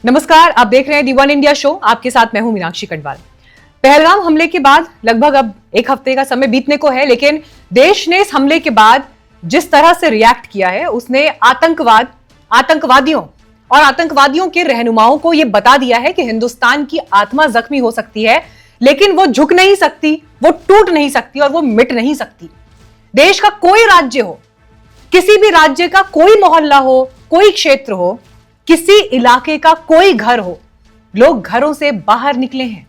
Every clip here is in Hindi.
नमस्कार, आप देख रहे हैं दी वन इंडिया शो। आपके साथ मैं हूं मीनाक्षी कटवाल। पहलगाम हमले के बाद लगभग अब एक हफ्ते का समय बीतने को है, लेकिन देश ने इस हमले के बाद जिस तरह से रिएक्ट किया है, उसने आतंकवादियों और आतंकवादियों के रहनुमाओं को यह बता दिया है कि हिंदुस्तान की आत्मा जख्मी हो सकती है, लेकिन वो झुक नहीं सकती, वो टूट नहीं सकती और वो मिट नहीं सकती। देश का कोई राज्य हो, किसी भी राज्य का कोई मोहल्ला हो, कोई क्षेत्र हो, किसी इलाके का कोई घर हो, लोग घरों से बाहर निकले हैं,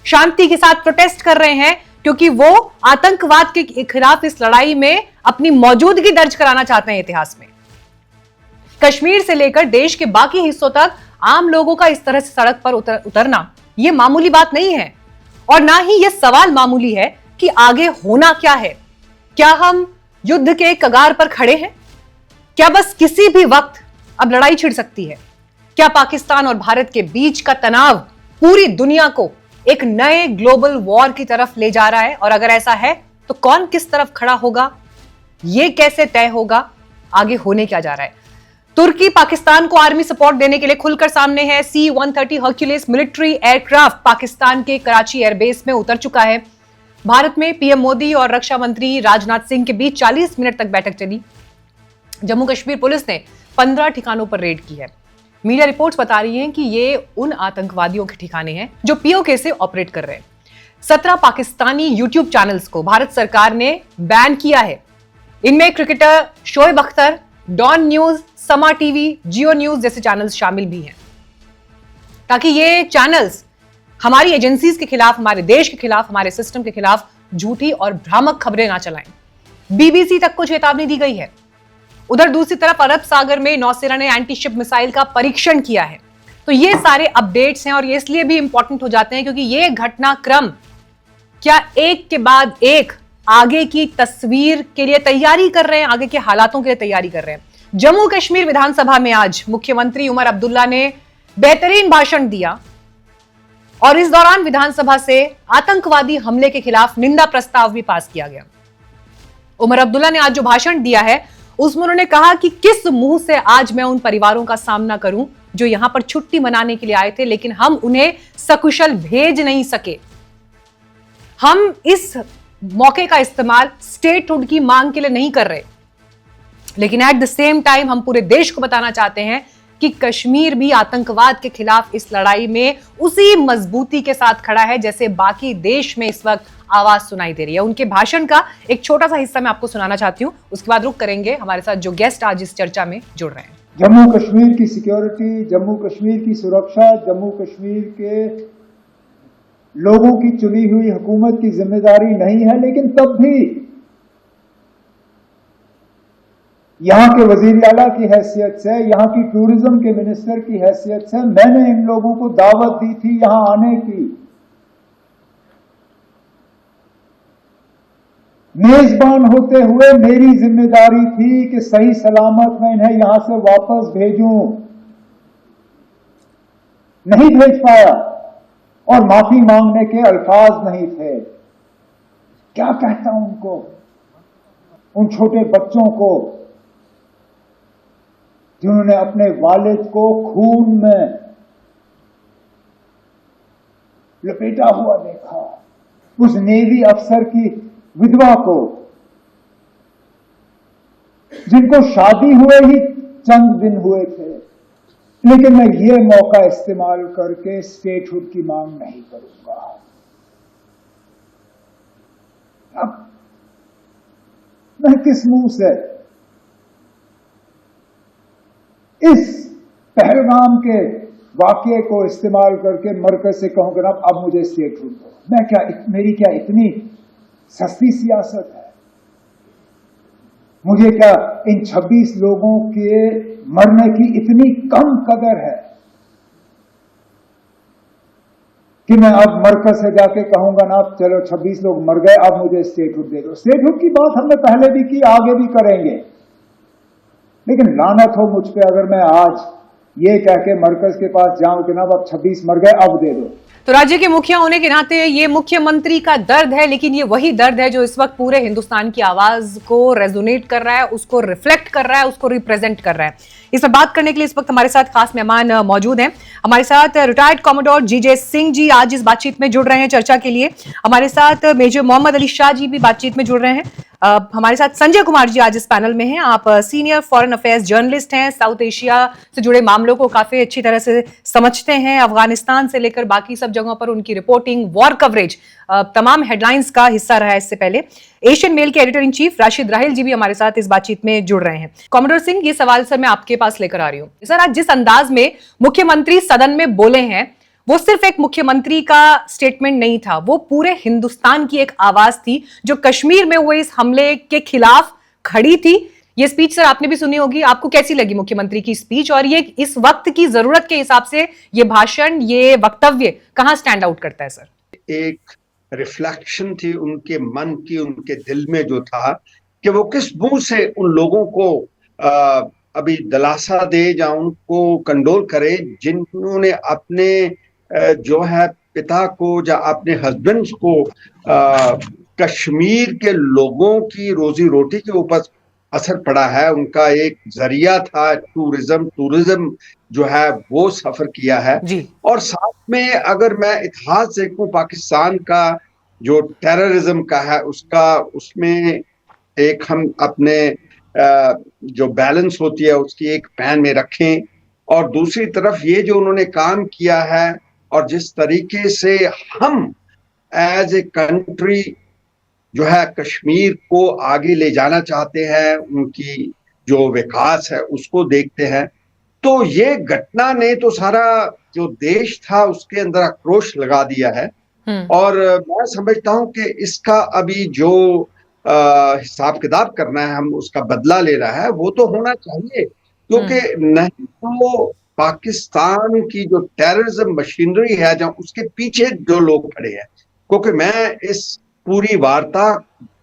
शांति के साथ प्रोटेस्ट कर रहे हैं, क्योंकि वो आतंकवाद के खिलाफ इस लड़ाई में अपनी मौजूदगी दर्ज कराना चाहते हैं इतिहास में। कश्मीर से लेकर देश के बाकी हिस्सों तक आम लोगों का इस तरह से सड़क पर उतरना यह मामूली बात नहीं है, और ना ही यह सवाल मामूली है कि आगे होना क्या है। क्या हम युद्ध के कगार पर खड़े हैं? क्या बस किसी भी वक्त अब लड़ाई छिड़ सकती है? क्या पाकिस्तान और भारत के बीच का तनाव पूरी दुनिया को एक नए ग्लोबल वॉर की तरफ ले जा रहा है? और अगर ऐसा है तो कौन किस तरफ खड़ा होगा, यह कैसे तय होगा? आगे होने क्या जा रहा है? तुर्की पाकिस्तान को आर्मी सपोर्ट देने के लिए खुलकर सामने है। C-130 Hercules military aircraft Pakistan के कराची एयरबेस में उतर चुका है। भारत में पीएम मोदी और रक्षा मंत्री राजनाथ सिंह के बीच 40 मिनट तक बैठक चली। जम्मू कश्मीर पुलिस ने 15 ठिकानों पर रेड की है। मीडिया रिपोर्ट्स बता रही हैं कि ये उन आतंकवादियों के ठिकाने हैं जो पीओके से ऑपरेट कर रहे हैं। 17 पाकिस्तानी यूट्यूब चैनल्स को भारत सरकार ने बैन किया है। इनमें cricketer Shoaib Akhtar, Dawn news, Samaa TV, Geo news जैसे चैनल्स शामिल भी हैं, ताकि ये चैनल्स हमारी एजेंसीज के खिलाफ, हमारे देश के खिलाफ, हमारे सिस्टम के खिलाफ झूठी और भ्रामक खबरें ना चलाएं। बीबीसी तक को चेतावनी दी गई है। उधर दूसरी तरफ अरब सागर में नौसेना ने एंटी शिप मिसाइल का परीक्षण किया है। तो ये सारे अपडेट्स हैं और ये इसलिए भी इंपॉर्टेंट हो जाते हैं क्योंकि ये घटनाक्रम क्या एक के बाद एक आगे की तस्वीर के लिए तैयारी कर रहे हैं, आगे के हालातों के लिए तैयारी कर रहे हैं। जम्मू कश्मीर विधानसभा में आज मुख्यमंत्री उमर अब्दुल्ला ने बेहतरीन भाषण दिया और इस दौरान विधानसभा से आतंकवादी हमले के खिलाफ निंदा प्रस्ताव भी पास किया गया। उमर अब्दुल्ला ने आज जो भाषण दिया है उसमें उन्होंने कहा कि किस मुंह से आज मैं उन परिवारों का सामना करूं जो यहां पर छुट्टी मनाने के लिए आए थे, लेकिन हम उन्हें सकुशल भेज नहीं सके। हम इस मौके का इस्तेमाल स्टेटहुड की मांग के लिए नहीं कर रहे, लेकिन एट द सेम टाइम हम पूरे देश को बताना चाहते हैं कि कश्मीर भी आतंकवाद के खिलाफ इस लड़ाई में उसी मजबूती के साथ खड़ा है जैसे बाकी देश में इस वक्त आवाज सुनाई दे रही है। उनके भाषण का एक छोटा सा हिस्सा मैं आपको सुनाना चाहती हूं, उसके बाद रुक करेंगे हमारे साथ जो गेस्ट आज इस चर्चा में जुड़ रहे हैं। जम्मू कश्मीर की सिक्योरिटी, जम्मू कश्मीर की सुरक्षा, जम्मू कश्मीर के लोगों की चुनी हुई हुकूमत की जिम्मेदारी नहीं है, लेकिन तब भी यहां के वजीर आला की हैसियत से, यहां की टूरिज्म के मिनिस्टर की हैसियत से मैंने इन लोगों को दावत दी थी यहां आने की। मेजबान होते हुए मेरी जिम्मेदारी थी कि सही सलामत मैं इन्हें यहां से वापस भेजूं। नहीं भेज पाया और माफी मांगने के अल्फाज नहीं थे। क्या कहता हूं उनको, उन छोटे बच्चों को जिन्होंने अपने वालिद को खून में लपेटा हुआ देखा, उस नेवी अफसर की विधवा को जिनको शादी हुए ही चंद दिन हुए थे। लेकिन मैं ये मौका इस्तेमाल करके स्टेटहुड की मांग नहीं करूंगा। अब मैं किस मुंह से इस पहलगाम के वाकये को इस्तेमाल करके मरकज से कहूंगा ना अब मुझे स्टेटहुड दो। मेरी क्या इतनी सस्ती सियासत है? मुझे क्या इन 26 लोगों के मरने की इतनी कम कदर है कि मैं अब मरकज से जाके कहूंगा ना चलो 26 लोग मर गए, अब मुझे स्टेटहुड दे दो। स्टेटहुड की बात हमने पहले भी की, आगे भी करेंगे, लेकिन लानत हो मुझ पे अगर मैं आज ये कह के मरकज के पास जाऊं कि ना अब 26 मर गए अब दे दो। तो राज्य के मुखिया होने के नाते ये मुख्यमंत्री का दर्द है, लेकिन ये वही दर्द है जो इस वक्त पूरे हिंदुस्तान की आवाज को रेजोनेट कर रहा है, उसको रिफ्लेक्ट कर रहा है, उसको रिप्रेजेंट कर रहा है। इस पर बात करने के लिए इस वक्त हमारे साथ खास मेहमान मौजूद हैं। हमारे साथ रिटायर्ड कॉमोडोर जीजे सिंह जी आज इस बातचीत में जुड़ रहे हैं चर्चा के लिए। हमारे साथ मेजर मोहम्मद अली शाह जी भी बातचीत में जुड़ रहे हैं। हमारे साथ संजय कुमार जी आज इस पैनल में हैं। आप सीनियर फॉरेन अफेयर्स जर्नलिस्ट हैं, साउथ एशिया से जुड़े मामलों को काफी अच्छी तरह से समझते हैं। अफगानिस्तान से लेकर बाकी सब जगहों पर उनकी रिपोर्टिंग, वॉर कवरेज तमाम हेडलाइंस का हिस्सा रहा है इससे पहले। एशियन मेल के editor in chief Rashid Rahil ji भी हमारे साथ इस बातचीत में जुड़ रहे हैं। कॉमोडोर सिंह, ये सवाल सर मैं आपके पास लेकर आ रही हूँ। सर, आज जिस अंदाज में मुख्यमंत्री सदन में बोले हैं, वो सिर्फ एक मुख्यमंत्री का स्टेटमेंट नहीं था, वो पूरे हिंदुस्तान की एक आवाज थी जो कश्मीर में हुए इस हमले के खिलाफ खड़ी थी। ये स्पीच सर आपने भी सुनी होगी, आपको कैसी लगी मुख्यमंत्री की स्पीच, और ये इस वक्त की जरूरत के हिसाब से ये भाषण, ये वक्तव्य कहां स्टैंड आउट करता है सर? एक रिफ्लेक्शन थी उनके मन की, उनके दिल में जो था कि वो किस मुंह से उन लोगों को अभी दिलासा दे या उनको कंडोल करे जिन्होंने अपने जो है पिता को या अपने हस्बैंड्स को कश्मीर के लोगों की रोजी रोटी के ऊपर असर पड़ा है। उनका एक जरिया था टूरिज्म जो है वो सफर किया है जी। और साथ में अगर मैं इतिहास देखूं पाकिस्तान का जो टेररिज्म का है उसमें एक हम अपने जो बैलेंस होती है उसकी एक पैन में रखें, और दूसरी तरफ ये जो उन्होंने काम किया है और जिस तरीके से हम एज ए कंट्री जो है कश्मीर को आगे ले जाना चाहते हैं, उनकी जो विकास है उसको देखते हैं, तो ये घटना ने तो सारा जो देश था उसके अंदर आक्रोश लगा दिया है। और मैं समझता हूं कि इसका अभी जो हिसाब किताब करना है, हम उसका बदला ले रहा है, वो तो होना चाहिए, क्योंकि नहीं तो पाकिस्तान की जो टेररिज्म मशीनरी है जहाँ उसके पीछे जो लोग खड़े हैं, क्योंकि मैं इस पूरी वार्ता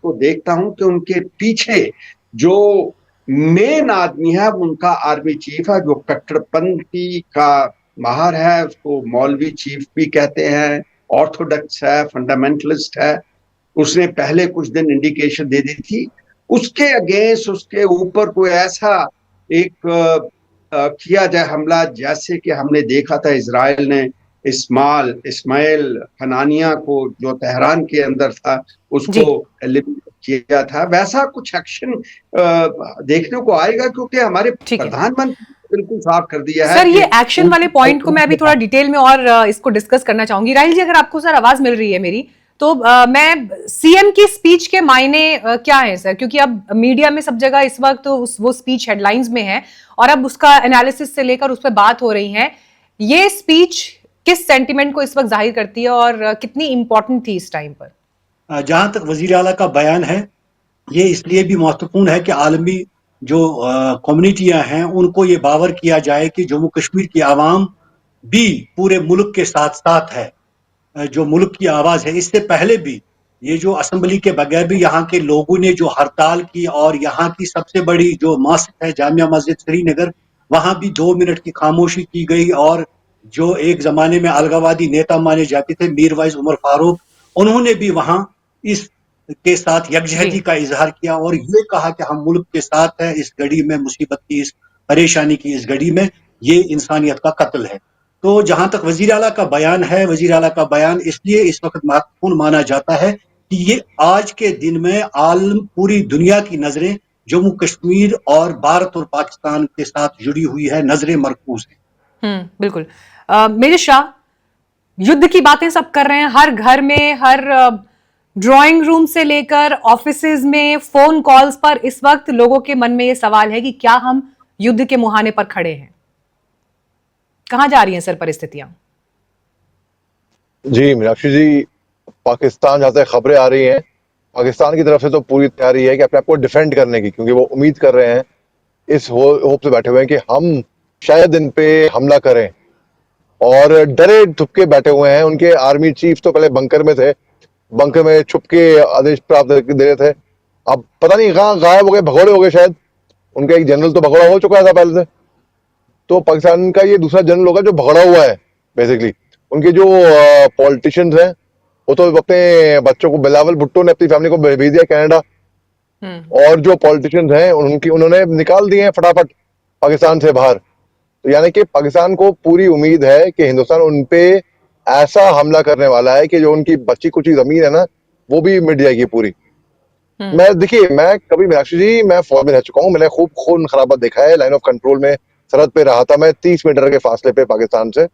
को देखता हूं कि उनके पीछे जो मेन आदमी है उनका आर्मी चीफ है, जो कट्टरपंथी का माहर है, उसको मौलवी चीफ भी कहते हैं, ऑर्थोडॉक्स है, फंडामेंटलिस्ट है। उसने पहले कुछ दिन इंडिकेशन दे दी थी, उसके अगेंस्ट उसके ऊपर कोई ऐसा एक किया जाए हमला जैसे कि हमने देखा था इजराइल ने इस्माइल हनानिया को जो तेहरान के अंदर था उसको एलिमिनेट किया था, वैसा कुछ एक्शन देखने को आएगा, क्योंकि हमारे प्रधानमंत्री बिल्कुल साफ कर दिया है। सर, ये एक्शन वाले पॉइंट को मैं अभी थोड़ा डिटेल में और इसको डिस्कस करना चाहूंगी। राहिल जी, अगर आपको सर आवाज मिल रही है मेरी, तो मैं सीएम की स्पीच के मायने क्या है सर, क्योंकि अब मीडिया में सब जगह इस वक्त तो वो स्पीच हेडलाइंस में है और अब उसका एनालिसिस से लेकर उस पर बात हो रही है। ये स्पीच किस सेंटिमेंट को इस वक्त जाहिर करती है और कितनी इंपॉर्टेंट थी इस टाइम पर? जहां तक वजीर आला का बयान है, ये इसलिए भी महत्वपूर्ण है कि आलमी जो कम्युनिटियां हैं उनको ये बावर किया जाए कि जम्मू कश्मीर की आवाम भी पूरे मुल्क के साथ साथ है, जो मुल्क की आवाज है। इससे पहले भी ये जो असेंबली के बगैर भी यहाँ के लोगों ने जो हड़ताल की, और यहाँ की सबसे बड़ी जो मस्जिद है जामिया मस्जिद श्रीनगर, वहां भी 2 मिनट की खामोशी की गई, और जो एक जमाने में अलगावादी नेता माने जाते थे मीरवाइज उमर फारूक, उन्होंने भी वहां इस के साथ यकजहती का इजहार किया और ये कहा कि हम मुल्क के साथ हैं इस घड़ी में, मुसीबत की, इस परेशानी की इस घड़ी में, ये इंसानियत का कत्ल है। तो जहां तक वजीर आला का बयान है, वजीर आला का बयान इसलिए इस वक्त महत्वपूर्ण माना जाता है कि ये आज के दिन में आलम पूरी दुनिया की नजरें जम्मू कश्मीर और भारत और पाकिस्तान के साथ जुड़ी हुई है, नजरें मरकूज है। बिल्कुल। मेजर शाह, युद्ध की बातें सब कर रहे हैं, हर घर में, हर ड्राइंग रूम से लेकर ऑफिसेज में, फोन कॉल्स पर इस वक्त लोगों के मन में ये सवाल है कि क्या हम युद्ध के मुहाने पर खड़े हैं? कहां जा रही हैं सर परिस्थितियां? जी मीनाक्षी जी, पाकिस्तान जहां से खबरें आ रही हैं, पाकिस्तान की तरफ से तो पूरी तैयारी है कि अपने आप को डिफेंड करने की, क्योंकि वो उम्मीद कर रहे हैं, इस होप से बैठे हुए हैं कि हम शायद इन पे हमला करें, और डरे धुपके बैठे हुए हैं। उनके आर्मी चीफ तो पहले बंकर में थे, बंकर में छुप के आदेश प्राप्त दे रहे थे, अब पता नहीं कहाँ गायब हो गए, भगोड़े हो गए शायद। उनका एक जनरल तो भगोड़ा हो चुका था पहले से, तो पाकिस्तान का ये दूसरा जनरल होगा जो भगड़ा हुआ है बेसिकली। उनके जो पॉलिटिशियंस हैं, वो तो अपने बच्चों को, बिलावल भुट्टो ने अपनी फैमिली को भेज दिया कनाडा, और जो पॉलिटिशियंस हैं उन्होंने निकाल दिए हैं फटाफट पाकिस्तान से बाहर। तो यानी कि पाकिस्तान को पूरी उम्मीद है कि हिंदुस्तान उन पे ऐसा हमला करने वाला है कि जो उनकी बची कुची जमीन है ना, वो भी मिट जाएगी पूरी। देखिए, मैं कभी, मीनाक्षी जी, मैं फौज में रह चुका हूँ, मैंने खूब खून खराबा देखा है, लाइन ऑफ कंट्रोल में सरहद पे रहा था मैं 30 मीटर के फासले पे पाकिस्तान से,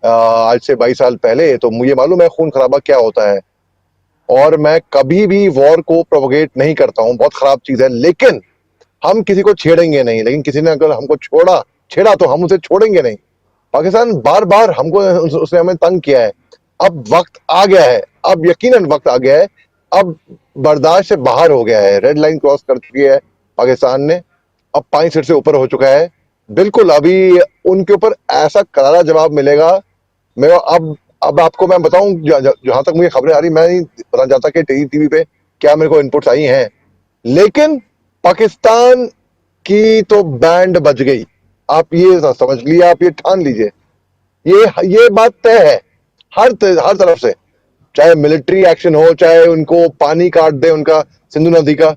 आज से 22 साल पहले। तो मुझे मालूम है खून खराबा क्या होता है, और मैं कभी भी वॉर को प्रोपोगेट नहीं करता हूँ, बहुत खराब चीज है, लेकिन हम किसी को छेड़ेंगे नहीं। लेकिन किसी ने अगर हमको छेड़ा तो हम उसे छोड़ेंगे नहीं। पाकिस्तान बार बार हमको, उसने हमें तंग किया है। अब वक्त आ गया है, अब यकीनन वक्त आ गया है, अब बर्दाश्त से बाहर हो गया है, रेड लाइन क्रॉस कर चुकी है पाकिस्तान ने, अब 5 फीट से ऊपर हो चुका है। बिल्कुल अभी उनके ऊपर ऐसा करारा जवाब मिलेगा। मैं अब आपको मैं बताऊं, जहां तक मुझे खबरें आ रही, मैं नहीं बताना चाहता कि टीवी पे क्या मेरे को इनपुट्स आई हैं, लेकिन पाकिस्तान की तो बैंड बज गई। आप ये समझ लिए, आप ये ठान लीजिए, ये बात तय है हर तरफ से, चाहे मिलिट्री एक्शन हो, चाहे उनको पानी काट दे उनका सिंधु नदी का,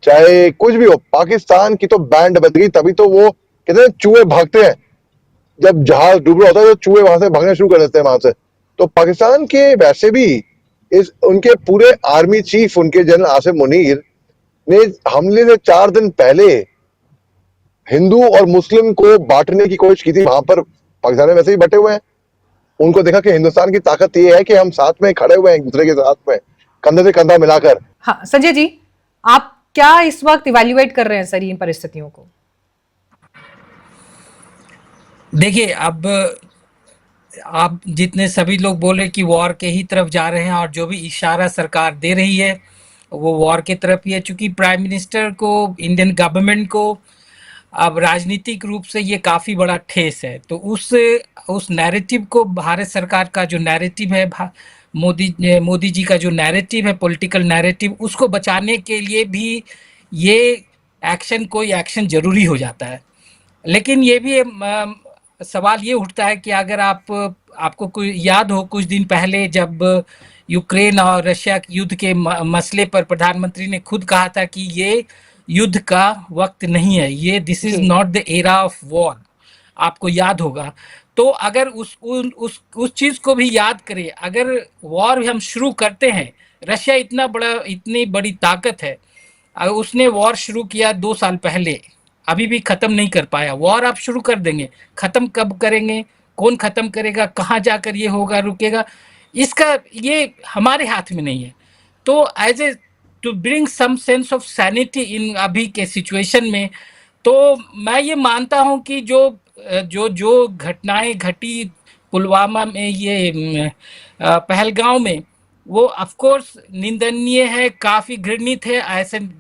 चाहे कुछ भी हो, पाकिस्तान की तो बैंड बज गई। तभी तो वो कहते हैं चूहे भागते हैं, जब जहाज डूब रहा होता है तो चूहे वहां से भागना शुरू कर देते हैं वहां से। तो पाकिस्तान के वैसे भी उनके पूरे आर्मी चीफ, उनके जनरल आसिम मुनीर ने हमले से 4 दिन पहले हिंदू और मुस्लिम को बांटने की कोशिश की थी। वहां पर पाकिस्तान में वैसे ही बटे हुए हैं, उनको देखा कि हिंदुस्तान की ताकत ये है कि हम साथ में खड़े हुए हैं, एक दूसरे के साथ में कंधे से कंधा मिलाकर। हाँ संजय जी, आप क्या इस वक्त इवैल्यूएट कर रहे हैं सर इन परिस्थितियों को? देखिए, अब आप जितने सभी लोग बोले कि वॉर के ही तरफ जा रहे हैं, और जो भी इशारा सरकार दे रही है वो वॉर की तरफ ही है, चूंकि प्राइम मिनिस्टर को, इंडियन गवर्नमेंट को अब राजनीतिक रूप से ये काफ़ी बड़ा ठेस है। तो उस नैरेटिव को, भारत सरकार का जो नैरेटिव है, मोदी जी का जो नैरेटिव है, पॉलिटिकल नैरेटिव, उसको बचाने के लिए भी ये कोई एक्शन जरूरी हो जाता है। लेकिन ये भी सवाल ये उठता है कि अगर आपको कोई याद हो, कुछ दिन पहले जब यूक्रेन और रशिया युद्ध के मसले पर प्रधानमंत्री ने खुद कहा था कि ये युद्ध का वक्त नहीं है, ये this is not the era of war, आपको याद होगा। तो अगर उस चीज को भी याद करें, अगर वॉर हम शुरू करते हैं, रशिया इतनी बड़ी ताकत है, उसने वॉर शुरू किया 2 साल पहले, अभी भी खत्म नहीं कर पाया। वॉर आप शुरू कर देंगे, खत्म कब करेंगे, कौन खत्म करेगा, कहाँ जाकर ये होगा, रुकेगा, इसका ये हमारे हाथ में नहीं है। तो as a to bring some sense of sanity in अभी के सिचुएशन में, तो मैं ये मानता हूं कि जो घटनाएं घटी पुलवामा में, ये पहलगांव में, वो ऑफ कोर्स निंदनीय है, काफ़ी घृणित है।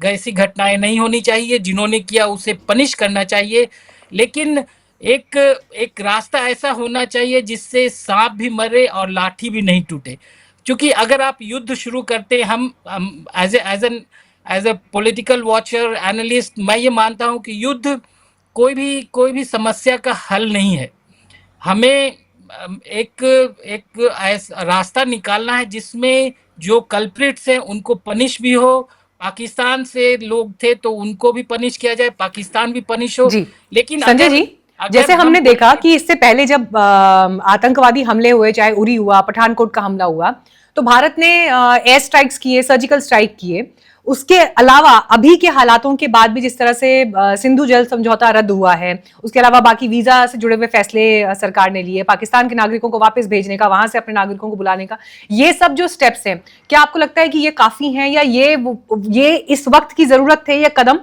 ऐसी घटनाएं नहीं होनी चाहिए, जिन्होंने किया उसे पनिश करना चाहिए। लेकिन एक रास्ता ऐसा होना चाहिए जिससे सांप भी मरे और लाठी भी नहीं टूटे। क्योंकि अगर आप युद्ध शुरू करते, हम as a political watcher, analyst, मैं ये मानता हूँ कि युद्ध कोई भी समस्या का हल नहीं है। हमें एक ऐसा रास्ता निकालना है जिसमें जो कल्प्रिट्स हैं उनको पनिश भी हो, पाकिस्तान से लोग थे तो उनको भी पनिश किया जाए, पाकिस्तान भी पनिश हो। जी लेकिन संजय जी, जैसे हमने देखा कि इससे पहले जब आतंकवादी हमले हुए, चाहे उरी हुआ, पठानकोट का हमला हुआ, तो भारत ने एयर स्ट्राइक्स किए, सर्जिकल स्ट्राइक किए। उसके अलावा अभी के हालातों के बाद भी, जिस तरह से सिंधु जल समझौता रद्द हुआ है, उसके अलावा बाकी वीजा से जुड़े हुए फैसले सरकार ने लिए, पाकिस्तान के नागरिकों को वापस भेजने का, वहां से अपने नागरिकों को बुलाने का, ये सब जो स्टेप्स हैं, क्या आपको लगता है कि ये काफी हैं, या ये इस वक्त की जरूरत थे ये कदम,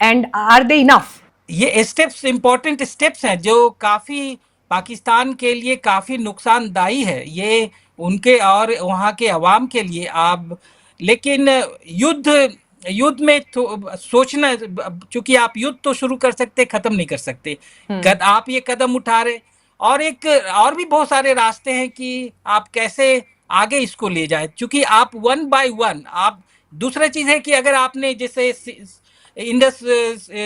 एंड आर दे इनफ? ये स्टेप्स इंपॉर्टेंट स्टेप्स हैं जो काफी पाकिस्तान के लिए काफी नुकसानदायी है, ये उनके और वहाँ के अवाम के लिए। आप लेकिन युद्ध में तो सोचना, चूंकि आप युद्ध तो शुरू कर सकते, खत्म नहीं कर सकते। आप ये कदम उठा रहे, और भी बहुत सारे रास्ते हैं कि आप कैसे आगे इसको ले जाए, क्योंकि आप वन बाय वन आप। दूसरा चीज है कि अगर आपने जैसे इंडस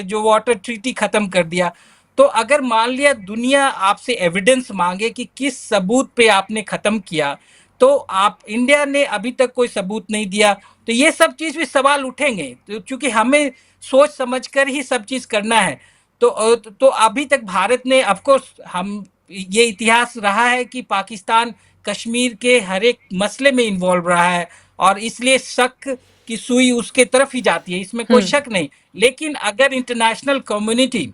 जो वाटर ट्रीटी खत्म कर दिया, तो अगर मान लिया दुनिया आपसे एविडेंस मांगे कि किस सबूत पे आपने खत्म किया, तो आप इंडिया ने अभी तक कोई सबूत नहीं दिया, तो ये सब चीज भी सवाल उठेंगे। तो चूंकि हमें सोच समझकर ही सब चीज करना है, तो अभी तक भारत ने ऑफकोर्स हम ये इतिहास रहा है कि पाकिस्तान कश्मीर के हर एक मसले में इन्वॉल्व रहा है, और इसलिए शक की सुई उसके तरफ ही जाती है, इसमें कोई शक नहीं। लेकिन अगर इंटरनेशनल कम्युनिटी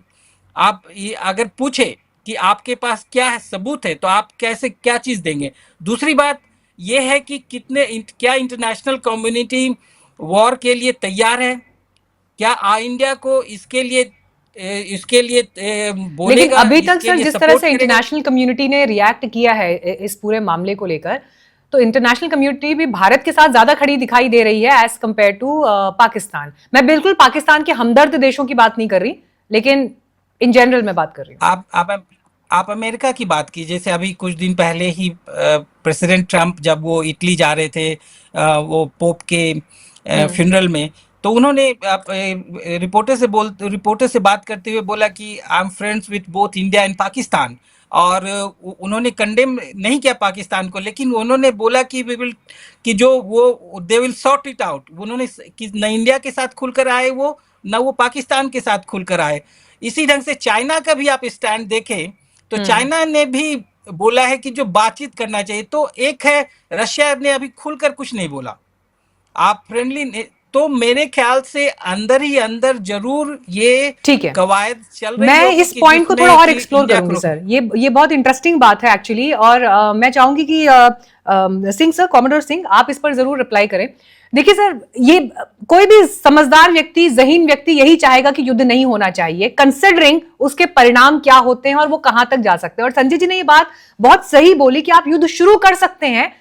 आप ये अगर पूछे कि आपके पास क्या है सबूत है, तो आप कैसे क्या चीज देंगे। दूसरी बात ये है कि क्या इंटरनेशनल कम्युनिटी वॉर के लिए तैयार है, क्या इंडिया को इसके लिए लेकिन बोलेगा, अभी तक इसके सर लिए जिस तरह सपोर्ट से करेगा। इंटरनेशनल कम्युनिटी ने रिएक्ट किया है इस पूरे मामले को लेकर, तो इंटरनेशनल कम्युनिटी भी भारत के साथ ज्यादा खड़ी दिखाई दे रही है एज कंपेयर टू पाकिस्तान। मैं बिल्कुल पाकिस्तान के हमदर्द देशों की बात नहीं कर रही, लेकिन इन जनरल मैं बात कर रही हूँ। आप अमेरिका की बात की, जैसे अभी कुछ दिन पहले ही प्रेसिडेंट ट्रंप जब वो इटली जा रहे थे वो पोप के फ्यूनरल में, तो उन्होंने रिपोर्टर से बात करते हुए बोला कि I am friends with both India and Pakistan. और उन्होंने कंडेम नहीं किया पाकिस्तान को, लेकिन उन्होंने बोला कि वी विल कि जो वो they will sort it out. उन्होंने कि न इंडिया के साथ खुलकर आए वो, न वो पाकिस्तान के साथ खुलकर आए। इसी ढंग से चाइना का भी आप स्टैंड देखें तो चाइना ने भी बोला है कि जो बातचीत करना चाहिए। तो एक है रशिया ने अभी खुलकर कुछ नहीं बोला, आप फ्रेंडली, तो मेरे ख्याल से अंदर ही अंदर जरूर ये ठीक है, कवायद चल रही मैं होगी इस कि पॉइंट को जिसमें थोड़ा और कि एक्सप्लोर इंडिया करूंगी को। सर। ये बहुत इंटरेस्टिंग बात है एक्चुअली, और मैं चाहूंगी कि सिंह सर, कॉमोडोर सिंह, आप इस पर जरूर रिप्लाई करें। देखिए सर, ये कोई भी समझदार व्यक्ति, ज़हीन व्यक्ति यही चाहेगा कि युद्ध नहीं होना चाहिए, कंसिडरिंग उसके परिणाम क्या होते हैं और वो कहां तक जा सकते हैं। और संजय जी ने ये बात बहुत सही बोली कि आप युद्ध शुरू कर सकते हैं,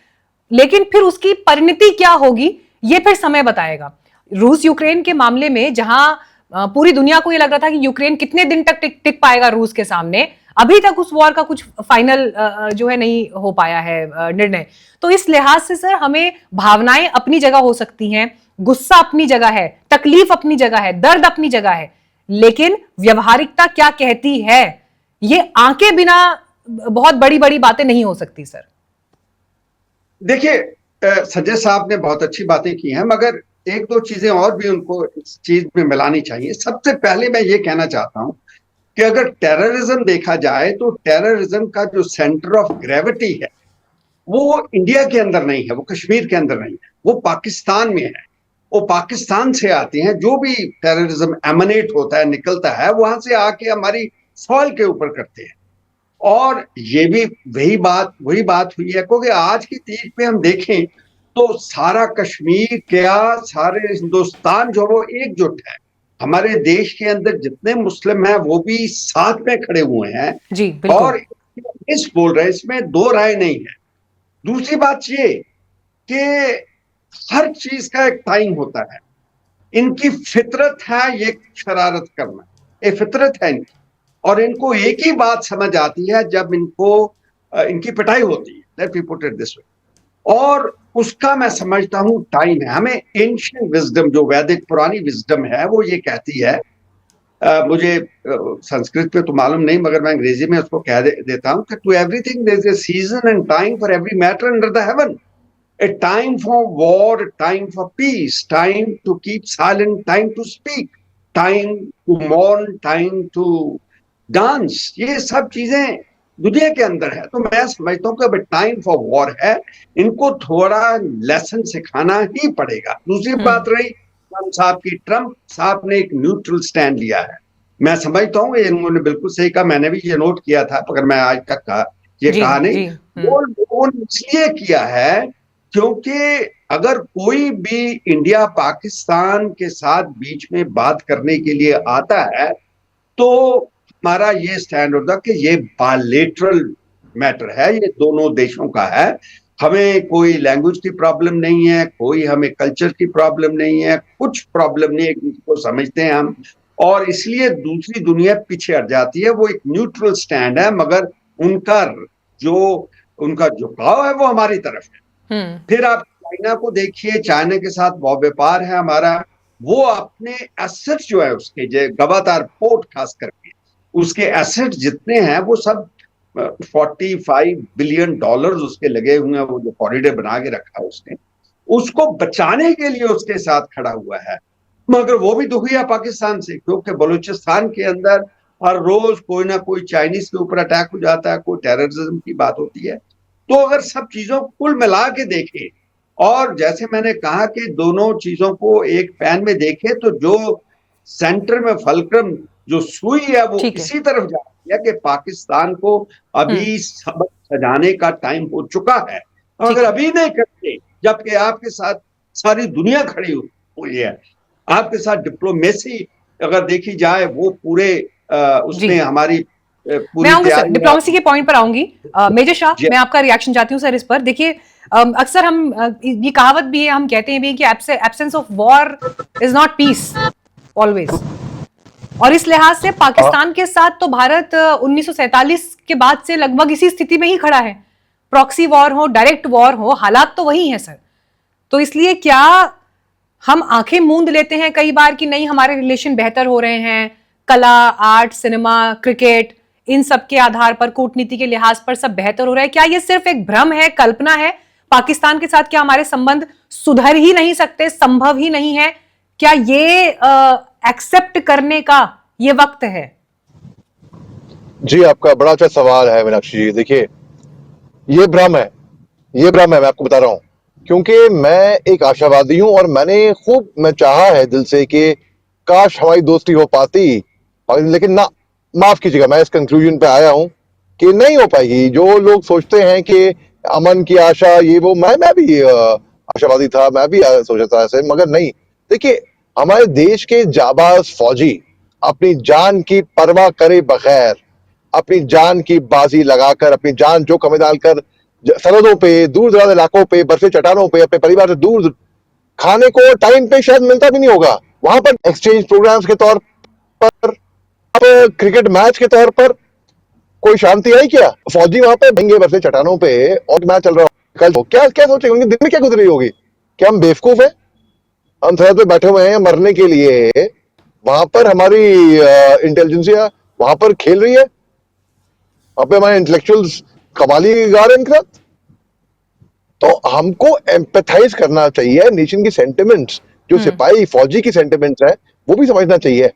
लेकिन फिर उसकी परिणति क्या होगी ये फिर समय बताएगा। रूस यूक्रेन के मामले में जहां पूरी दुनिया को ये लग रहा था कि यूक्रेन कितने दिन तक टिक पाएगा रूस के सामने, अभी तक उस वॉर का कुछ फाइनल जो है नहीं हो पाया है निर्णय। तो इस लिहाज से सर हमें भावनाएं अपनी जगह हो सकती हैं, गुस्सा अपनी जगह है, तकलीफ अपनी जगह है, दर्द अपनी जगह है, लेकिन व्यवहारिकता क्या कहती है, ये आंखें बिना बहुत बड़ी बड़ी बातें नहीं हो सकती सर। देखिए, संजय साहब ने बहुत अच्छी बातें की हैं, मगर एक दो चीजें और भी उनको इस चीज में मिलानी चाहिए। सबसे पहले मैं ये कहना चाहता हूं कि अगर टेररिज्म देखा जाए तो टेररिज्म का जो सेंटर ऑफ ग्रेविटी है वो इंडिया के अंदर नहीं है, वो कश्मीर के अंदर नहीं है, वो पाकिस्तान में है। वो पाकिस्तान से आते हैं, जो भी टेररिज्म एमनेट होता है, निकलता है, वहां से आके हमारी सॉइल के ऊपर करते हैं। और ये भी वही बात हुई है, क्योंकि आज की तारीख में हम देखें तो सारा कश्मीर क्या, सारे हिंदुस्तान जो वो एकजुट है। हमारे देश के अंदर जितने मुस्लिम हैं वो भी साथ में खड़े हुए हैं जी बिल्कुल। और इस बोल रहे हैं, इसमें दो राय नहीं है। दूसरी बात ये कि हर चीज का एक टाइम होता है। इनकी फितरत है ये शरारत करना, ये फितरत है इनकी, और इनको एक ही बात समझ आती है जब इनकी पिटाई होती है, let me put it this way. और उसका मैं समझता हूं टाइम है। हमें एंशिएंट विजडम, जो वैदिक पुरानी विजडम है, वो ये कहती है, मुझे संस्कृत में तो मालूम नहीं, मगर मैं अंग्रेजी में उसको कह देता हूं कि to everything there is a season and time for every matter under the heaven. A time for war, a time for peace, time to keep silent, time to speak, time to mourn, time to dance. ये सब चीजें दुनिया के अंदर है। तो मैं समझता हूँ कि अब टाइम फॉर वॉर है, इनको थोड़ा लेसन सिखाना ही पड़ेगा। दूसरी बात रही ट्रम्प साहब की, ट्रम्प साहब ने एक न्यूट्रल स्टैंड लिया है। मैं समझता हूँ इन्होंने बिल्कुल सही कहा, मैंने भी ये नोट किया था, मगर मैं आज तक कहा नहीं। वो लोगों ने इसलिए किया है क्योंकि अगर कोई भी इंडिया पाकिस्तान के साथ बीच में बात करने के लिए आता है तो हमारा ये स्टैंड होता कि ये बायलैटरल मैटर है, ये दोनों देशों का है। हमें कोई लैंग्वेज की प्रॉब्लम नहीं है, कोई हमें कल्चर की प्रॉब्लम नहीं है, कुछ प्रॉब्लम नहीं है, एक दूसरे को समझते हैं हम, और इसलिए दूसरी दुनिया पीछे हट जाती है। वो एक न्यूट्रल स्टैंड है, मगर उनका झुकाव है वो हमारी तरफ है। फिर आप चाइना को देखिए, चाइना के साथ बहुत व्यापार है हमारा, वो अपने एसेट्स जो है उसके जो लगातार पोर्ट खास करके उसके एसेट जितने हैं वो सब $45 बिलियन उसके लगे हुए हैं। वो जो कॉरिडोर बना के रखा है उसने, उसको बचाने के लिए उसके साथ खड़ा हुआ है। मगर वो भी दुखी है पाकिस्तान से, क्योंकि बलूचिस्तान के अंदर हर रोज कोई ना कोई चाइनीज के ऊपर अटैक हो जाता है, कोई टेररिज्म की बात होती है। तो अगर सब चीजों को कुल मिला के देखें, और जैसे मैंने कहा कि दोनों चीजों को एक पैन में देखें, तो जो सेंटर में फलक्रम जो सुई है वो इसी तरफ जा रही है कि पाकिस्तान को अभी सबक सजाने का टाइम हो चुका है। अगर अभी नहीं करते, जबकि आपके साथ सारी दुनिया खड़ी हुई है, आपके साथ डिप्लोमेसी अगर देखी जाए वो पूरे उसने हमारी मैं आऊंगी सर, डिप्लोमेसी के पॉइंट पर आऊंगी। मेजर शाह, मैं आपका रिएक्शन चाहती हूँ सर इस पर। देखिए, अक्सर हम ये कहावत भी है, हम कहते हैं भी कि absence of war is not peace always, और इस लिहाज से पाकिस्तान के साथ तो भारत 1947 के बाद से लगभग इसी स्थिति में ही खड़ा है। प्रॉक्सी वॉर हो, डायरेक्ट वॉर हो, हालात तो वही हैं सर। तो इसलिए क्या हम आंखें मूंद लेते हैं कई बार कि नहीं हमारे रिलेशन बेहतर हो रहे हैं, कला, आर्ट, सिनेमा, क्रिकेट, इन सब के आधार पर, कूटनीति के लिहाज पर सब बेहतर हो रहा है? क्या ये सिर्फ एक भ्रम है, कल्पना है? पाकिस्तान के साथ क्या हमारे संबंध सुधर ही नहीं सकते, संभव ही नहीं है? क्या ये एक्सेप्ट करने का ये वक्त है? जी, आपका बड़ा अच्छा सवाल है मीनाक्षी जी। देखिए, ये भ्रम है, मैं आपको बता रहा हूं, क्योंकि मैं एक आशावादी हूं और मैं चाहा है दिल से कि काश हमारी दोस्ती हो पाती, लेकिन ना, माफ कीजिएगा, मैं इस कंक्लूजन पे आया हूं कि नहीं हो पाएगी। जो लोग सोचते हैं कि अमन की आशा, ये वो, मैं भी आशावादी था, मैं भी सोचा था ऐसे, मगर नहीं। देखिए, हमारे देश के जाबाज फौजी अपनी जान की परवाह करे बगैर, अपनी जान की बाजी लगाकर, अपनी जान जोखिम में डालकर सरहदों पे, दूर दराज इलाकों पे, बर्फी चट्टानों पे, अपने परिवार से दूर, खाने को टाइम पे शायद मिलता भी नहीं होगा, वहां पर एक्सचेंज प्रोग्राम्स के तौर पर, क्रिकेट मैच के तौर पर कोई शांति आई क्या? फौजी वहां पे बहेंगे बर्फी चट्टानों पे और मैच चल रहा हो, कल क्या क्या सोचेंगे? उनके दिन में क्या गुजरी होगी? क्या हम बेवकूफ हैं? हम सरहद पे बैठे हुए हैं मरने के लिए, वहां पर हमारी इंटेलिजेंसिया वहां पर खेल रही है, वहां पे हमारे इंटेलेक्चुअल्स कवाली गा रहे हैं इनके साथ। तो हमको एम्पैथाइज करना चाहिए, नेशन की सेंटिमेंट्स, जो सिपाही फौजी की सेंटिमेंट्स है, वो भी समझना चाहिए।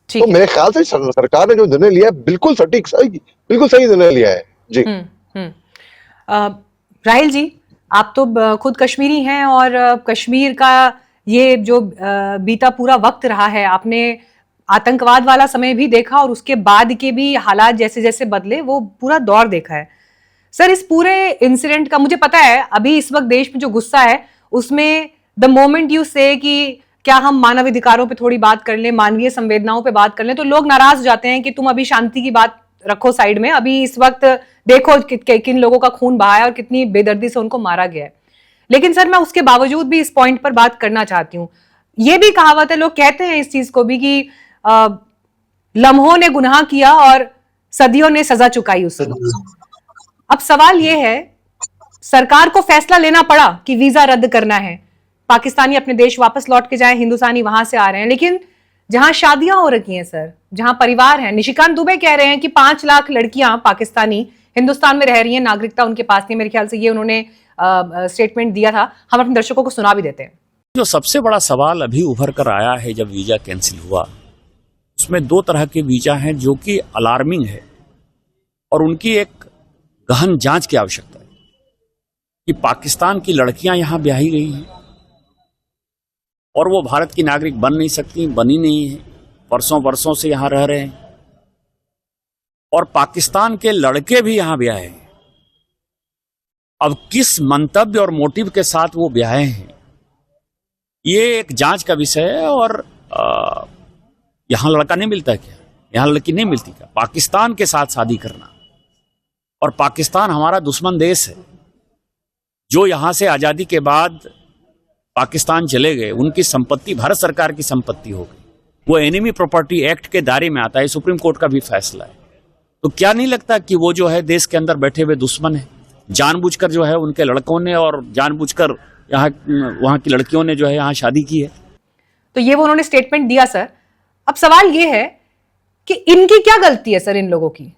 तो मेरे ख्याल से सरकार ने जो निर्णय लिया है बिल्कुल सटीक, बिल्कुल सही निर्णय लिया है जी। राहिल जी, आप तो खुद कश्मीरी हैं और कश्मीर का ये जो बीता पूरा वक्त रहा है, आपने आतंकवाद वाला समय भी देखा और उसके बाद के भी हालात जैसे जैसे बदले, वो पूरा दौर देखा है। सर, इस पूरे इंसिडेंट का मुझे पता है अभी इस वक्त देश में जो गुस्सा है उसमें द मोमेंट यू से कि क्या हम मानव अधिकारों पे थोड़ी बात कर लें, मानवीय संवेदनाओं पे बात कर लें, तो लोग नाराज हो जाते हैं कि तुम अभी शांति की बात रखो साइड में, अभी इस वक्त देखो किन लोगों का खून बहा है और कितनी बेदर्दी से उनको मारा गया है। लेकिन सर, मैं उसके बावजूद भी इस पॉइंट पर बात करना चाहती हूँ। ये भी कहावत है, लोग कहते हैं इस चीज को भी कि लम्हों ने गुनाह किया और सदियों ने सजा चुकाई उसे। अब सवाल यह है, सरकार को फैसला लेना पड़ा कि वीजा रद्द करना है, पाकिस्तानी अपने देश वापस लौट के जाएं, हिंदुस्तानी वहां से आ रहे हैं, लेकिन जहां शादियां हो रखी हैं सर, जहां परिवार हैं, निशिकांत दुबे कह रहे हैं कि 5 लाख लड़कियां पाकिस्तानी हिंदुस्तान में रह रही हैं, नागरिकता उनके पास नहीं। मेरे ख्याल से ये उन्होंने स्टेटमेंट दिया था, हम अपने दर्शकों को सुना भी देते हैं। जो सबसे बड़ा सवाल अभी उभर कर आया है जब वीजा कैंसिल हुआ, उसमें 2 तरह के वीजा हैं जो कि अलार्मिंग है और उनकी एक गहन जांच की आवश्यकता है कि पाकिस्तान की लड़कियां यहां ब्याही गई हैं और वो भारत की नागरिक बन नहीं सकती, बनी नहीं है, वर्षों से यहां रह रहे हैं, और पाकिस्तान के लड़के भी यहां ब्याहे हैं। अब किस मंतव्य और मोटिव के साथ वो ब्याहे हैं, ये एक जांच का विषय है। और यहां लड़का नहीं मिलता क्या? यहां लड़की नहीं मिलती क्या? पाकिस्तान के साथ शादी करना, और पाकिस्तान हमारा दुश्मन देश है। जो यहां से आजादी के बाद पाकिस्तान चले गए, उनकी संपत्ति भारत सरकार की संपत्ति हो गई, वो एनिमी प्रॉपर्टी एक्ट के दायरे में आता है, सुप्रीम कोर्ट का भी फैसला है। तो क्या नहीं लगता कि वो जो है देश के अंदर बैठे हुए दुश्मन है? जानबूझकर जो है उनके लड़कों ने और जानबूझकर वहां की लड़कियों ने जो है यहाँ शादी की है। तो ये वो उन्होंने स्टेटमेंट दिया सर। अब सवाल ये है कि इनकी क्या गलती है सर इन लोगों की,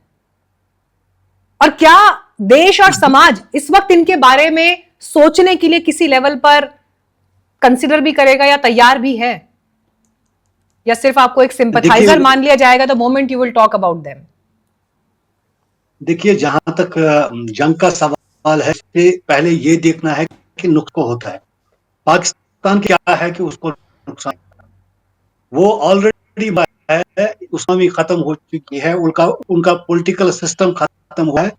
और क्या देश और समाज इस वक्त इनके बारे में सोचने के लिए किसी लेवल पर कंसिडर भी करेगा या तैयार भी है, या सिर्फ आपको एक सिंपथाइजर मान लिया जाएगा the moment you will talk about them? देखिए, जहां तक जंग का सवाल है, इससे पहले ये देखना है कि नुकसान होता है। पाकिस्तान क्या है कि उसको नुकसान, वो ऑलरेडी है, इकोनॉमी खत्म हो चुकी है, उनका पॉलिटिकल सिस्टम खत्म हुआ है।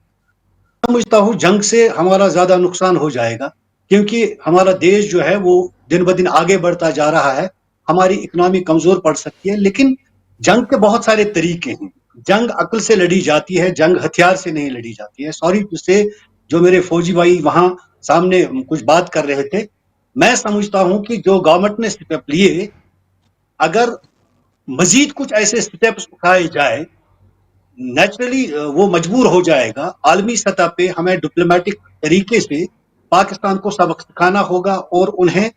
समझता हूँ जंग से हमारा ज्यादा नुकसान हो जाएगा, क्योंकि हमारा देश जो है वो दिन ब दिन आगे बढ़ता जा रहा है, हमारी इकोनॉमी कमजोर पड़ सकती है। लेकिन जंग के बहुत सारे तरीके हैं। जंग अक्ल से लड़ी जाती है, जंग हथियार से नहीं लड़ी जाती है। सॉरी टू से, जो मेरे फौजी भाई वहां सामने कुछ बात कर रहे थे, मैं समझता हूं कि जो गवर्नमेंट ने स्टेप लिए, अगर मजीद कुछ ऐसे स्टेप्स उठाए जाए, नेचुरली वो मजबूर हो जाएगा। आलमी सतह पे हमें डिप्लोमेटिक तरीके से पाकिस्तान को सबक सिखाना होगा और उन्हें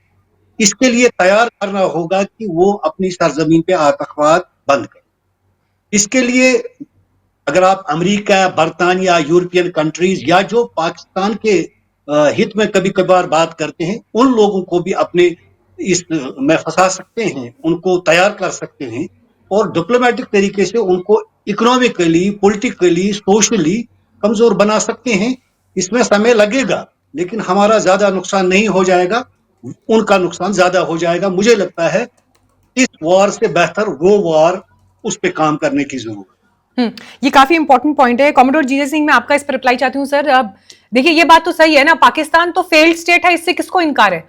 इसके लिए तैयार करना होगा कि वो अपनी सरजमीन पे आतंकवाद बंद करें। इसके लिए अगर आप अमेरिका, बरतानिया, यूरोपियन कंट्रीज या जो पाकिस्तान के हित में कभी कभार बात करते हैं, उन लोगों को भी अपने इस में फंसा सकते हैं, उनको तैयार कर सकते हैं और डिप्लोमेटिक तरीके से उनको इकोनॉमिकली, पॉलिटिकली, सोशली कमजोर बना सकते हैं। इसमें समय लगेगा, लेकिन हमारा ज्यादा नुकसान नहीं हो जाएगा, उनका नुकसान ज्यादा हो जाएगा। मुझे लगता है इस वॉर से बेहतर वो वॉर, उस पे काम करने की जरूरत। ये काफी इंपॉर्टेंट पॉइंट है। कॉमोडोर जीजे सिंह, मैं आपका इस पर रिप्लाई चाहती हूँ सर। अब देखिए, ये बात तो सही है ना, पाकिस्तान तो फेल्ड स्टेट है, इससे किसको इनकार है,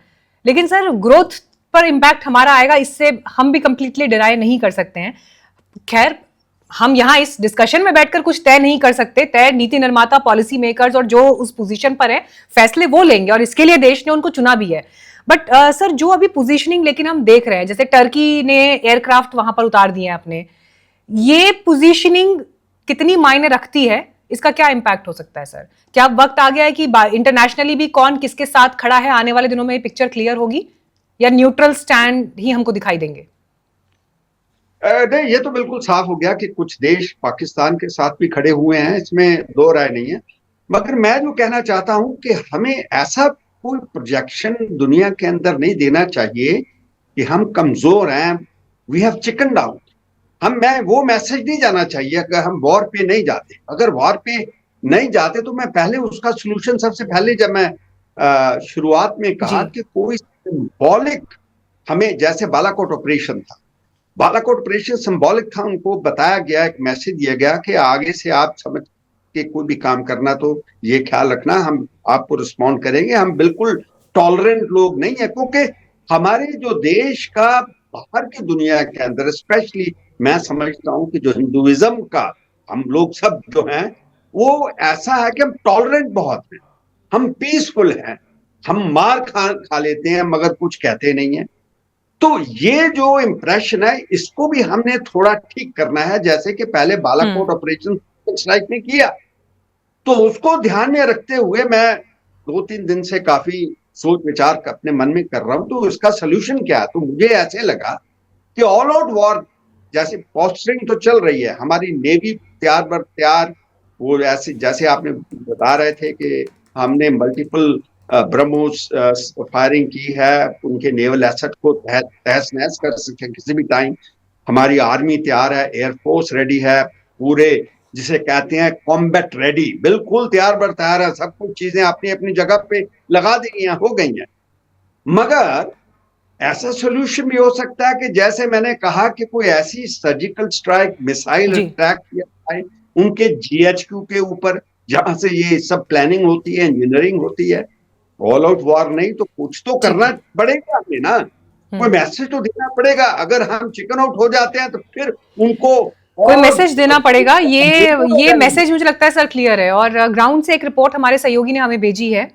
लेकिन सर ग्रोथ पर इंपैक्ट हमारा आएगा, इससे हम भी कंप्लीटली डिनाई नहीं कर सकते हैं। खैर, हम यहाँ इस डिस्कशन में बैठकर कुछ तय नहीं कर सकते। तय नीति निर्माता, पॉलिसी मेकर्स और जो उस पोजीशन पर है, फैसले वो लेंगे, और इसके लिए देश ने उनको चुना भी है। बट सर, जो अभी पोजीशनिंग लेकिन हम देख रहे हैं, जैसे टर्की ने एयरक्राफ्ट वहां पर उतार दिए हैं अपने, ये पोजीशनिंग कितनी मायने रखती है, इसका क्या इंपैक्ट हो सकता है सर? क्या वक्त आ गया है कि इंटरनेशनली भी कौन किसके साथ खड़ा है, आने वाले दिनों में ये पिक्चर क्लियर होगी, या न्यूट्रल स्टैंड ही हमको दिखाई देंगे? नहीं, ये तो बिल्कुल साफ हो गया कि कुछ देश पाकिस्तान के साथ भी खड़े हुए हैं, इसमें दो राय नहीं है। मगर मैं जो कहना चाहता हूं कि हमें ऐसा कोई प्रोजेक्शन दुनिया के अंदर नहीं देना चाहिए कि हम कमजोर हैं, वी हैव चिकन आउट। मैं वो मैसेज नहीं जाना चाहिए अगर हम वॉर पे नहीं जाते। अगर वॉर पे नहीं जाते तो मैं पहले उसका सोल्यूशन, सबसे पहले जब मैं शुरुआत में कहा कि कोई सिंबॉलिक, हमें जैसे बालाकोट ऑपरेशन था, बालाकोट ऑपरेशन सिंबॉलिक था, उनको बताया गया, एक मैसेज दिया गया कि आगे से आप समझ के कोई भी काम करना तो ये ख्याल रखना, हम आपको रिस्पॉन्ड करेंगे, हम बिल्कुल टॉलरेंट लोग नहीं है। क्योंकि हमारे जो देश का बाहर की दुनिया के अंदर, स्पेशली मैं समझता हूं कि जो हिंदुइज्म का हम लोग सब जो हैं, वो ऐसा है कि हम टॉलरेंट बहुत हैं, हम पीसफुल हैं, हम मार खा लेते हैं मगर कुछ कहते नहीं है। तो ये जो इंप्रेशन है, इसको भी हमने थोड़ा ठीक करना है, जैसे कि पहले बालाकोट ऑपरेशन स्ट्राइक में किया। तो उसको ध्यान में रखते हुए मैं 2-3 दिन से काफी सोच विचार अपने मन में कर रहा हूं, तो इसका सोल्यूशन क्या है। तो मुझे ऐसे लगा कि ऑल आउट वॉर, जैसे पोस्टरिंग तो चल रही है, हमारी नेवी तैयार बर तैयार, वो ऐसे जैसे आपने बता रहे थे कि हमने मल्टीपल ब्रह्मोस फायरिंग की है, उनके नेवल एसेट को तहस नहस कर सके किसी भी टाइम। हमारी आर्मी तैयार है, एयरफोर्स रेडी है, पूरे जिसे कहते हैं कॉम्बैट रेडी, बिल्कुल तैयार बर तैयार है, सब कुछ चीजें अपनी अपनी जगह पे लगा दी हैं, हो गई हैं। मगर ऐसा सोल्यूशन भी हो सकता है कि जैसे मैंने कहा कि कोई ऐसी सर्जिकल स्ट्राइक, मिसाइल अटैक किया जाए उनके GHQ के ऊपर, जहां से ये सब प्लानिंग होती है, इंजीनियरिंग होती है। ऑल आउट वॉर नहीं तो कुछ तो करना पड़ेगा हमें ना, कोई मैसेज तो देना पड़ेगा। अगर हम चिकन आउट हो जाते हैं तो फिर उनको कोई मैसेज देना पड़ेगा। ये मैसेज मुझे लगता है सर क्लियर है। और ग्राउंड से एक रिपोर्ट हमारे सहयोगी ने हमें भेजी है,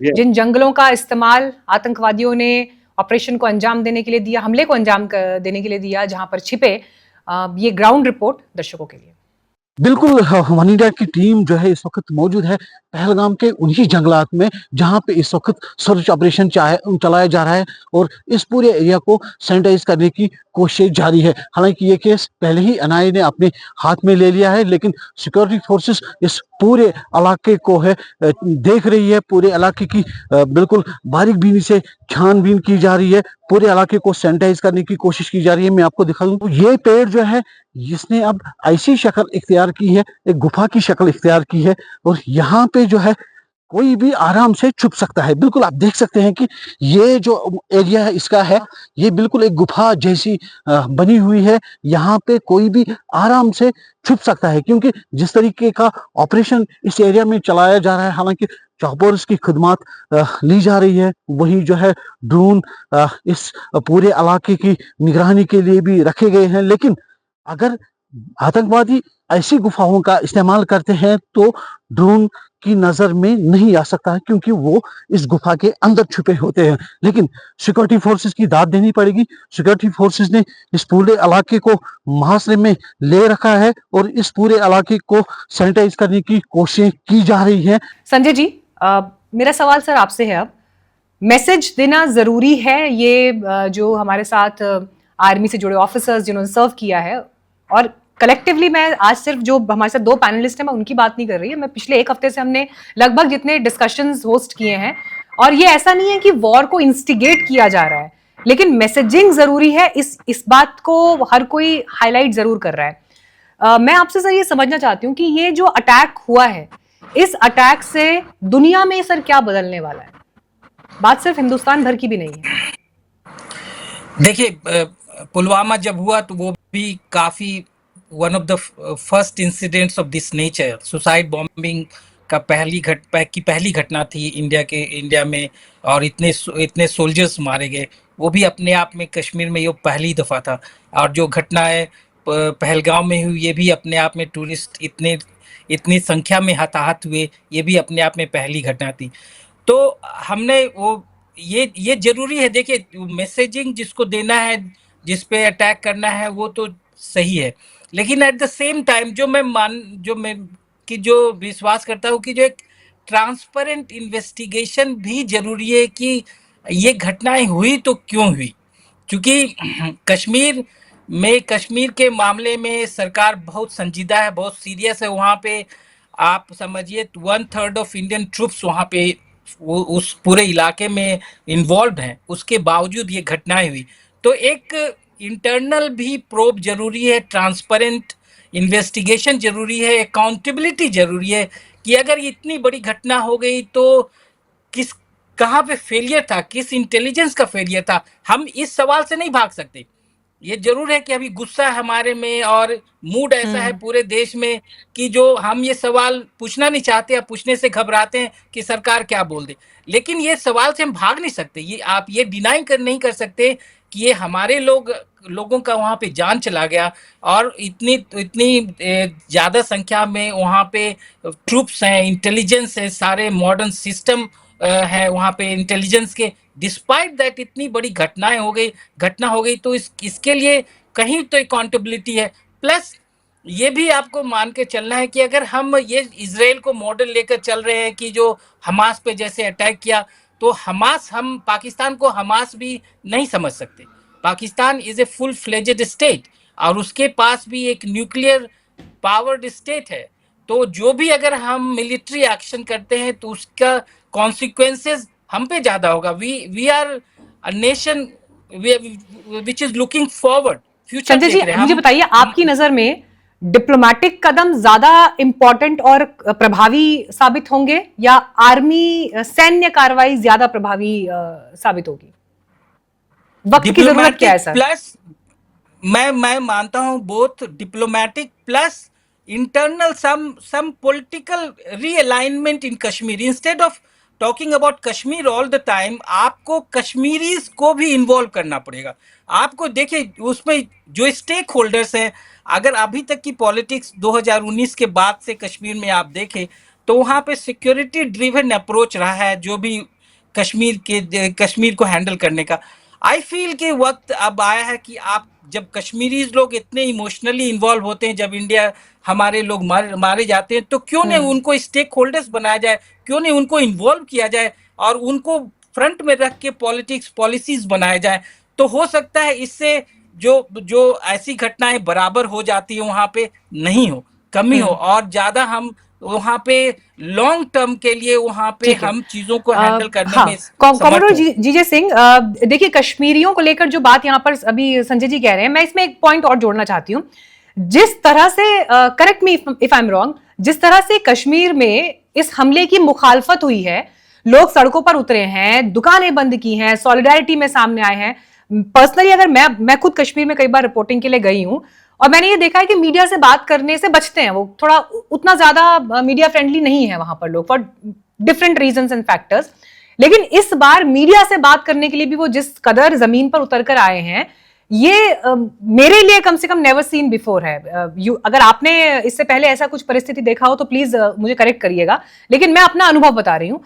जिन जंगलों का इस्तेमाल आतंकवादियों ने ऑपरेशन को अंजाम देने के लिए दिया, हमले को अंजाम देने के लिए दिया, जहां पर छिपे, ये ग्राउंड रिपोर्ट दर्शकों के लिए। बिल्कुल, वन इंडिया की टीम जो है इस वक्त मौजूद है पहलगाम के उन्हीं जंगलात में जहां पे इस वक्त सर्च ऑपरेशन चलाया जा रहा है और इस पूरे एरिया को सैनिटाइज करने की कोशिश जारी है। हालांकि ये केस पहले ही एनआईए ने अपने हाथ में ले लिया है, लेकिन सिक्योरिटी फोर्सेस इस पूरे इलाके को देख रही है। पूरे इलाके की बिल्कुल बारीक बीनी से छानबीन की जा रही है, पूरे इलाके को सैनिटाइज करने की कोशिश की जा रही है। मैं आपको दिखा दूं, ये पेड़ जो है इसने अब ऐसी शक्ल इख्तियार की है, एक गुफा की शक्ल इख्तियार की है और यहाँ पे जो है कोई भी आराम से छुप सकता है। बिल्कुल आप देख सकते हैं कि ये जो एरिया है इसका है, ये बिल्कुल एक गुफा जैसी बनी हुई है। यहाँ पे कोई भी आराम से छुप सकता है, क्योंकि जिस तरीके का ऑपरेशन इस एरिया में चलाया जा रहा है, हालांकि चॉपर्स की खिदमत ली जा रही है, वही जो है ड्रोन इस पूरे इलाके की निगरानी के लिए भी रखे गए हैं। लेकिन अगर आतंकवादी ऐसी गुफाओं का इस्तेमाल करते हैं तो ड्रोन की नजर में नहीं आ सकता है, क्योंकि वो इस गुफा के अंदर छुपे होते हैं। लेकिन सिक्योरिटी फोर्सेस की दाद देनी पड़ेगी। सिक्योरिटी फोर्सेस ने इस पूरे इलाके को मुहासरे में ले रखा है और इस पूरे इलाके को सैनिटाइज करने की कोशिश की जा रही है। संजय जी, मेरा सवाल सर आपसे है, अब मैसेज देना जरूरी है ये जो हमारे साथ आर्मी से जुड़े ऑफिसर्स जिन्होंने सर्व किया है, और कलेक्टिवली मैं आज सिर्फ जो हमारे साथ दो पैनलिस्ट हैं मैं उनकी बात नहीं कर रही है, मैं पिछले एक हफ्ते से हमने लगभग जितने डिस्कशंस होस्ट किए हैं, और ये ऐसा नहीं है कि वॉर को इंस्टिगेट किया जा रहा है, लेकिन मैसेजिंग जरूरी है। इस बात को हर कोई हाईलाइट जरूर कर रहा है। मैं आपसे सर ये समझना चाहती हूँ कि ये जो अटैक हुआ है, इस अटैक से दुनिया में सर क्या बदलने वाला है? बात सिर्फ हिंदुस्तान भर की भी नहीं है। देखिए, पुलवामा जब हुआ तो वो भी काफी one of the first incidents of this nature, suicide bombing का पहली घटना थी इंडिया में, और इतने सोल्जर्स मारे गए, वो भी अपने आप में कश्मीर में ये पहली दफा था। और जो घटना है पहलगाम में हुई, ये भी अपने आप में टूरिस्ट इतनी संख्या में हताहत हुए, ये भी अपने आप में पहली घटना थी। तो हमने वो ये जरूरी है। देखिए, मैसेजिंग जिसको देना है, जिस पे अटैक करना है, वो तो सही है, लेकिन एट द सेम टाइम जो विश्वास करता हूँ कि जो एक ट्रांसपेरेंट इन्वेस्टिगेशन भी जरूरी है कि ये घटनाएं हुई तो क्यों हुई। क्योंकि कश्मीर के मामले में सरकार बहुत संजीदा है, बहुत सीरियस है। वहाँ पे आप समझिए 1/3 ऑफ इंडियन ट्रूप्स वहाँ पे वो उस पूरे इलाके में इन्वॉल्व हैं, उसके बावजूद ये घटनाएं हुई। तो एक इंटरनल भी प्रोब जरूरी है, ट्रांसपेरेंट इन्वेस्टिगेशन जरूरी है, अकाउंटेबिलिटी जरूरी है कि अगर इतनी बड़ी घटना हो गई तो कहाँ पे फेलियर था, किस इंटेलिजेंस का फेलियर था। हम इस सवाल से नहीं भाग सकते। ये जरूर है कि अभी गुस्सा है हमारे में और मूड ऐसा है पूरे देश में कि जो हम ये सवाल पूछना नहीं चाहते या पूछने से घबराते हैं कि सरकार क्या बोल दे। लेकिन ये सवाल से हम भाग नहीं सकते। ये आप ये डिनाई नहीं कर सकते कि ये हमारे लोगों का वहाँ पे जान चला गया, और इतनी ज़्यादा संख्या में वहाँ पे ट्रूप्स हैं, इंटेलिजेंस है, सारे मॉडर्न सिस्टम है वहाँ पे इंटेलिजेंस के। डिस्पाइट दैट इतनी बड़ी घटना हो गई तो इसके लिए कहीं तो अकाउंटेबिलिटी है। प्लस ये भी आपको मान के चलना है कि अगर हम ये इजराइल को मॉडल लेकर चल रहे हैं कि जो हमास पे जैसे अटैक किया, तो हम पाकिस्तान को हमास भी नहीं समझ सकते। Pakistan is a full fledged state और उसके पास भी एक न्यूक्लियर पावर्ड स्टेट है। तो जो भी अगर हम मिलिट्री एक्शन करते हैं तो उसका कॉन्सिक्वेंसेस हम पे ज्यादा होगा। We are a nation which is looking forward future. Sanjay ji, मुझे बताइए, आपकी नजर में डिप्लोमेटिक कदम ज्यादा इंपॉर्टेंट और प्रभावी साबित होंगे या आर्मी सैन्य कार्रवाई ज्यादा प्रभावी साबित होगी? वक्त की जरूरत क्या है सर? प्लस मैं मानता हूं both diplomatic plus internal some political realignment in Kashmir. Instead of talking about Kashmir all the time, आपको कश्मीरीज को भी इन्वॉल्व करना पड़ेगा। आपको देखिए उसमें जो स्टेक होल्डर्स हैं, अगर अभी तक की पॉलिटिक्स 2019 के बाद से कश्मीर में आप देखें तो वहाँ पे सिक्योरिटी ड्रिवन अप्रोच रहा है जो भी कश्मीर को हैंडल करने का। आई फील कि वक्त अब आया है कि आप जब कश्मीरी लोग इतने इमोशनली इन्वॉल्व होते हैं, जब इंडिया हमारे लोग मारे जाते हैं, तो क्यों नहीं उनको स्टेक होल्डर्स बनाया जाए, क्यों नहीं उनको इन्वॉल्व किया जाए और उनको फ्रंट में रख के पॉलिटिक्स पॉलिसीज बनाया जाए। तो हो सकता है इससे जो जो ऐसी घटनाएं बराबर हो जाती है वहां पे नहीं हो, कमी हो, और ज्यादा हम वहां पे लॉन्ग टर्म के लिए वहां पे ठीक है। हम चीजों को हैंडल करने हाँ, में कॉमरेड समर्थ हो। जीजे सिंह, देखिए कश्मीरियों को लेकर जो बात यहाँ पर अभी संजय जी कह रहे हैं, मैं इसमें एक पॉइंट और जोड़ना चाहती हूँ। जिस तरह से, correct me if I am wrong, जिस तरह से कश्मीर में इस हमले की मुखालफत हुई है, लोग सड़कों पर उतरे हैं, दुकानें बंद की हैं, सॉलिडारिटी में सामने आए हैं। पर्सनली अगर मैं खुद कश्मीर में कई बार रिपोर्टिंग के लिए गई हूं, और मैंने ये देखा है कि मीडिया से बात करने से बचते हैं, वो थोड़ा उतना ज्यादा मीडिया फ्रेंडली नहीं है वहां पर लोग, for different reasons and factors. लेकिन इस बार मीडिया से बात करने के लिए भी वो जिस कदर जमीन पर उतर कर आए हैं, ये मेरे लिए कम से कम नेवर सीन बिफोर है। अगर आपने इससे पहले ऐसा कुछ परिस्थिति देखा हो तो प्लीज मुझे करेक्ट करिएगा, लेकिन मैं अपना अनुभव बता रही हूं।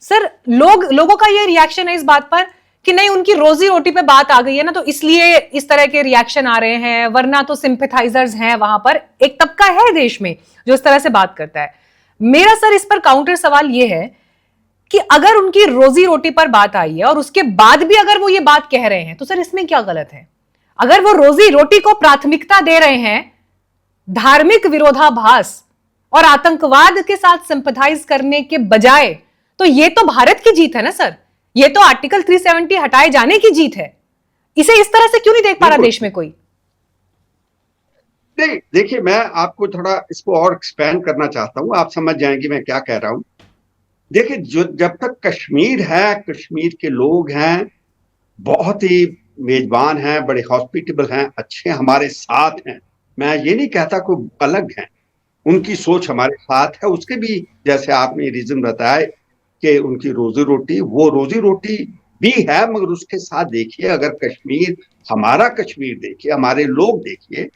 सर, लोगों का ये रिएक्शन है इस बात पर कि नहीं, उनकी रोजी रोटी पे बात आ गई है ना, तो इसलिए इस तरह के रिएक्शन आ रहे हैं, वरना तो सिंपैथाइजर्स हैं वहां पर। एक तबका है देश में जो इस तरह से बात करता है। मेरा सर इस पर काउंटर सवाल ये है कि अगर उनकी रोजी रोटी पर बात आई है और उसके बाद भी अगर वो ये बात कह रहे हैं, तो सर इसमें क्या गलत है? अगर वो रोजी रोटी को प्राथमिकता दे रहे हैं, धार्मिक विरोधाभास और आतंकवाद के साथ सिंपैथाइज करने के बजाय, तो ये तो भारत की जीत है ना सर, ये तो आर्टिकल 370 हटाए जाने की जीत है। इसे इस तरह से क्यों नहीं देख पा रहा देश में कोई? नहीं, देखिए, मैं आपको थोड़ा इसको और एक्सपैंड करना चाहता हूं, आप समझ जाएंगे मैं क्या कह रहा हूं। देखिए, जब तक कश्मीर है, कश्मीर के लोग हैं, बहुत ही मेजबान हैं, बड़े हॉस्पिटेबल हैं, अच्छे हमारे साथ हैं। मैं ये नहीं कहता कोई अलग हैं, उनकी सोच हमारे साथ है। उसके भी जैसे आपने रीजन बताया कि उनकी रोजी रोटी, वो रोजी रोटी भी है, मगर उसके साथ देखिए, अगर कश्मीर, हमारा कश्मीर देखिए, हमारे लोग देखिए,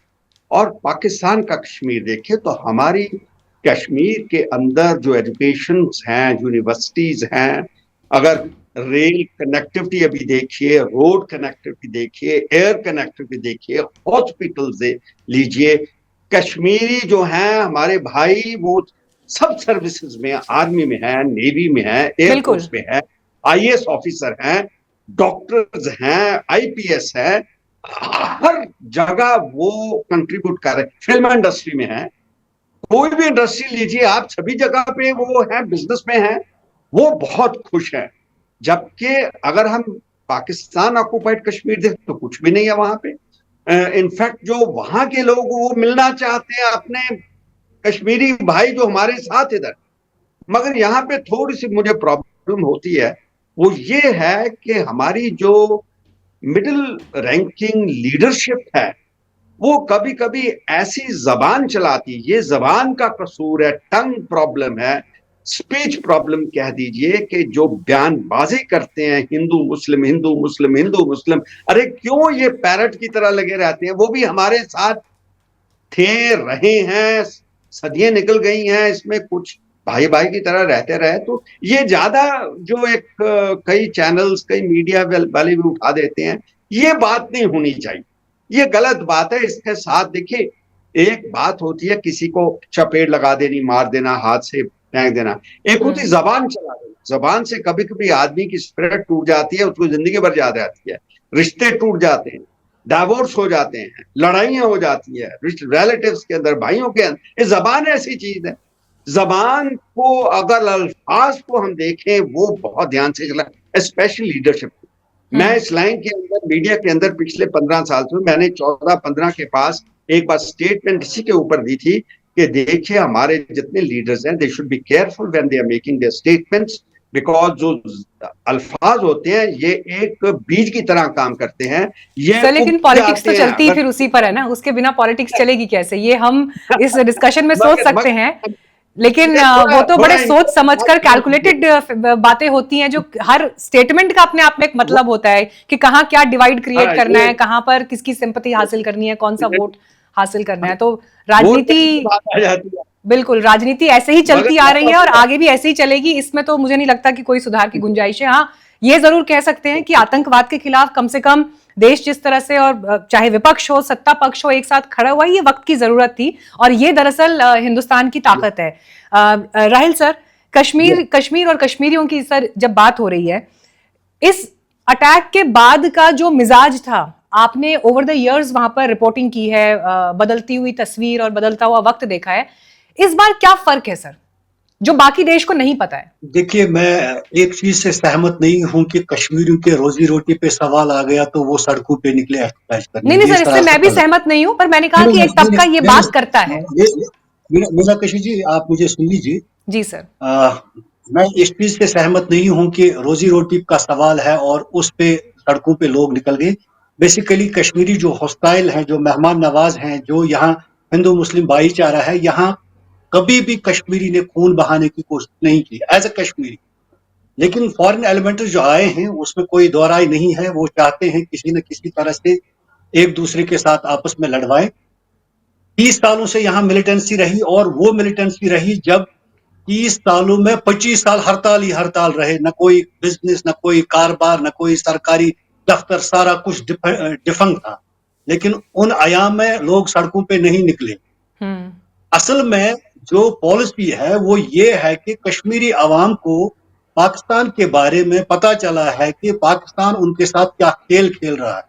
और पाकिस्तान का कश्मीर देखिए, तो हमारी कश्मीर के अंदर जो एजुकेशन हैं, यूनिवर्सिटीज हैं, अगर रेल कनेक्टिविटी अभी देखिए, रोड कनेक्टिविटी देखिए, एयर कनेक्टिविटी देखिए, हॉस्पिटल लीजिए, कश्मीरी जो हैं हमारे भाई, वो सब सर्विसेज में, आर्मी में है, नेवी में है, एयरफोर्स में है, आईएएस ऑफिसर हैं, डॉक्टर्स हैं, आईपीएस है, हर जगह वो कंट्रीब्यूट कर रहे हैं। फिल्म इंडस्ट्री में है, कोई भी इंडस्ट्री लीजिए आप, सभी जगह पे वो है, बिजनेस में है, वो बहुत खुश है। जबकि अगर हम पाकिस्तान ऑक्युपाइड कश्मीर देखें तो कुछ भी नहीं है वहां पे। इनफैक्ट जो वहां के लोग वो मिलना चाहते हैं अपने कश्मीरी भाई जो हमारे साथ इधर, मगर यहाँ पे थोड़ी सी मुझे प्रॉब्लम होती है, वो ये है कि हमारी जो मिडिल रैंकिंग लीडरशिप है, वो कभी कभी ऐसी जबान चलाती, ये जबान का कसूर है, टंग प्रॉब्लम है, स्पीच प्रॉब्लम कह दीजिए, कि जो बयानबाजी करते हैं, हिंदू मुस्लिम, हिंदू मुस्लिम, हिंदू मुस्लिम, अरे क्यों ये पैरट की तरह लगे रहते हैं? वो भी हमारे साथ थे, रहे हैं, सदियां निकल गई हैं, इसमें कुछ भाई भाई की तरह रहते रहे। तो ये ज्यादा जो एक कई चैनल्स, कई मीडिया वाले भी उठा देते हैं, ये बात नहीं होनी चाहिए, ये गलत बात है। इसके साथ देखिए, एक बात होती है किसी को चपेट लगा देनी, मार देना, हाथ से फेंक देना, एक होती जबान चला देना। जबान से कभी कभी आदमी की स्पिरिट टूट जाती है, उसको जिंदगी भर याद रहती है, रिश्ते टूट जाते हैं, डाइवोर्स हो जाते हैं, लड़ाइयां हो जाती है रिलेटिव्स के अंदर, भाइयों के अंदर। ये जबान ऐसी चीज है, जबान को अगर अल्फाज को हम देखें, वो बहुत ध्यान से चला, स्पेशली लीडरशिप। मैं इस लाइन के अंदर, मीडिया के अंदर पिछले 15 साल से, मैंने 14-15 के पास एक बार स्टेटमेंट इसी के ऊपर दी थी कि देखिए, हमारे जितने लीडर्स हैं, they should be careful when they are making their statements, because जो अल्फाज होते हैं ये एक बीज की तरह काम करते हैं। ये लेकिन पॉलिटिक्स तो चलती ही फिर उसी पर है ना, उसके बिना पॉलिटिक्स चलेगी कैसे? ये हम इस डिस्कशन में सोच सकते हैं, लेकिन वो तो बड़े सोच समझकर कैलकुलेटेड बातें होती हैं, जो हर स्टेटमेंट का अपने आप में एक मतलब होता है कि कहाँ क्या डिवाइड क्रिएट करना है, कहाँ पर किसकी सिंपैथी हासिल करनी है, कौन सा वोट हासिल करना है। तो राजनीति, बिल्कुल राजनीति ऐसे ही चलती आ रही है और आगे भी ऐसे ही चलेगी, इसमें तो मुझे नहीं लगता कि कोई सुधार की गुंजाइश है। हाँ, ये जरूर कह सकते हैं कि आतंकवाद के खिलाफ कम से कम देश जिस तरह से, और चाहे विपक्ष हो सत्ता पक्ष हो, एक साथ खड़ा हुआ, ये वक्त की जरूरत थी और ये दरअसल हिंदुस्तान की ताकत है। राहिल सर, कश्मीर और कश्मीरियों की सर जब बात हो रही है, इस अटैक के बाद का जो मिजाज था, आपने ओवर द इयर्स वहां पर रिपोर्टिंग की है, बदलती हुई तस्वीर और बदलता हुआ वक्त देखा है, इस बार क्या फर्क है सर जो बाकी देश को नहीं पता है? देखिए, मैं एक चीज से सहमत नहीं हूं कि कश्मीरियों के रोजी रोटी पे सवाल आ गया तो वो सड़कों पे निकले एहतजाज करने। नहीं सर, इससे मैं भी सहमत नहीं हूं, पर मैंने कहा कि एक तबका ये बात करता है। मीनाक्षी जी, आप मुझे सुन लीजिए। जी सर। मैं इस चीज से सहमत नहीं हूं कि रोजी रोटी का सवाल है और उस पे सड़कों पे लोग निकल गए। बेसिकली कश्मीरी जो हॉस्टाइल हैं, जो मेहमान नवाज हैं, जो यहाँ हिंदू मुस्लिम भाईचारा है, यहाँ कभी भी कश्मीरी ने खून बहाने की कोशिश नहीं की एज ए कश्मीरी। लेकिन फॉरेन एलिमेंट जो आए हैं उसमें कोई दो राय नहीं है, वो चाहते हैं किसी न किसी तरह से एक दूसरे के साथ आपस में लड़वाएं। 30 सालों से यहाँ मिलिटेंसी रही और वो मिलिटेंसी रही जब 30 सालों में 25 साल हड़ताल ही हड़ताल रहे, न कोई बिजनेस, न कोई कारोबार, न कोई सरकारी दफ्तर, सारा कुछ डिफंग था। लेकिन उन अयाम में लोग सड़कों पे नहीं निकले। असल में जो पॉलिसी है वो ये है कि कश्मीरी अवाम को पाकिस्तान के बारे में पता चला है कि पाकिस्तान उनके साथ क्या खेल खेल रहा है,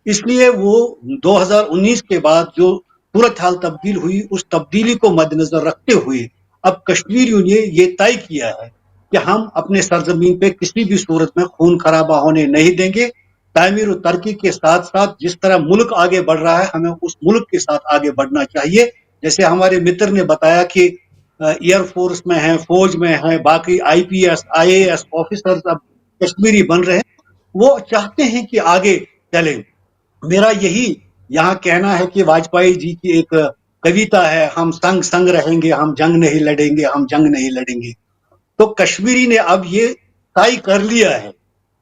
इसलिए वो 2019 के बाद जो सूरत हाल तब्दील हुई, उस तब्दीली को मद्देनजर रखते हुए अब कश्मीरियों ने ये तय किया है कि हम अपने सरजमीन पे किसी भी सूरत में खून खराबा होने नहीं देंगे। तामीर और तरक्की के साथ साथ जिस तरह मुल्क आगे बढ़ रहा है, हमें उस मुल्क के साथ आगे बढ़ना चाहिए। जैसे हमारे मित्र ने बताया कि एयरफोर्स में है, फौज में है, बाकी IPS IAS ऑफिसर्स अब कश्मीरी बन रहे हैं, वो चाहते हैं कि आगे चले। मेरा यही यहाँ कहना है कि वाजपेयी जी की एक कविता है, हम संग संग रहेंगे, हम जंग नहीं लड़ेंगे, हम जंग नहीं लड़ेंगे। तो कश्मीरी ने अब ये तय कर लिया है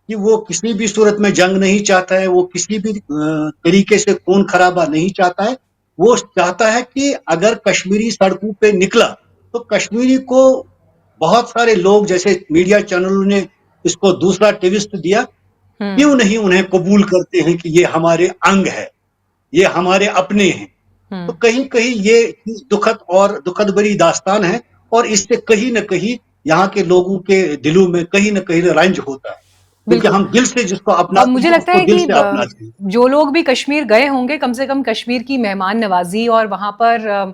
कि वो किसी भी सूरत में जंग नहीं चाहता है, वो किसी भी तरीके से खून खराबा नहीं चाहता है। वो चाहता है कि अगर कश्मीरी सड़कों पे निकला तो कश्मीरी को बहुत सारे लोग, जैसे मीडिया चैनलों ने इसको दूसरा ट्विस्ट दिया, क्यों नहीं उन्हें कबूल करते हैं कि ये हमारे अंग है, ये हमारे अपने हैं। तो कहीं कहीं ये दुखद भरी दास्तान है और इससे कहीं न कहीं यहाँ के लोगों के दिलों में कहीं न कहीं रंज होता है, क्योंकि हम दिल से जिसको अपनाते हैं, मुझे लगता है कि जो लोग भी कश्मीर गए होंगे, कम से कम कश्मीर की मेहमान नवाजी और वहां पर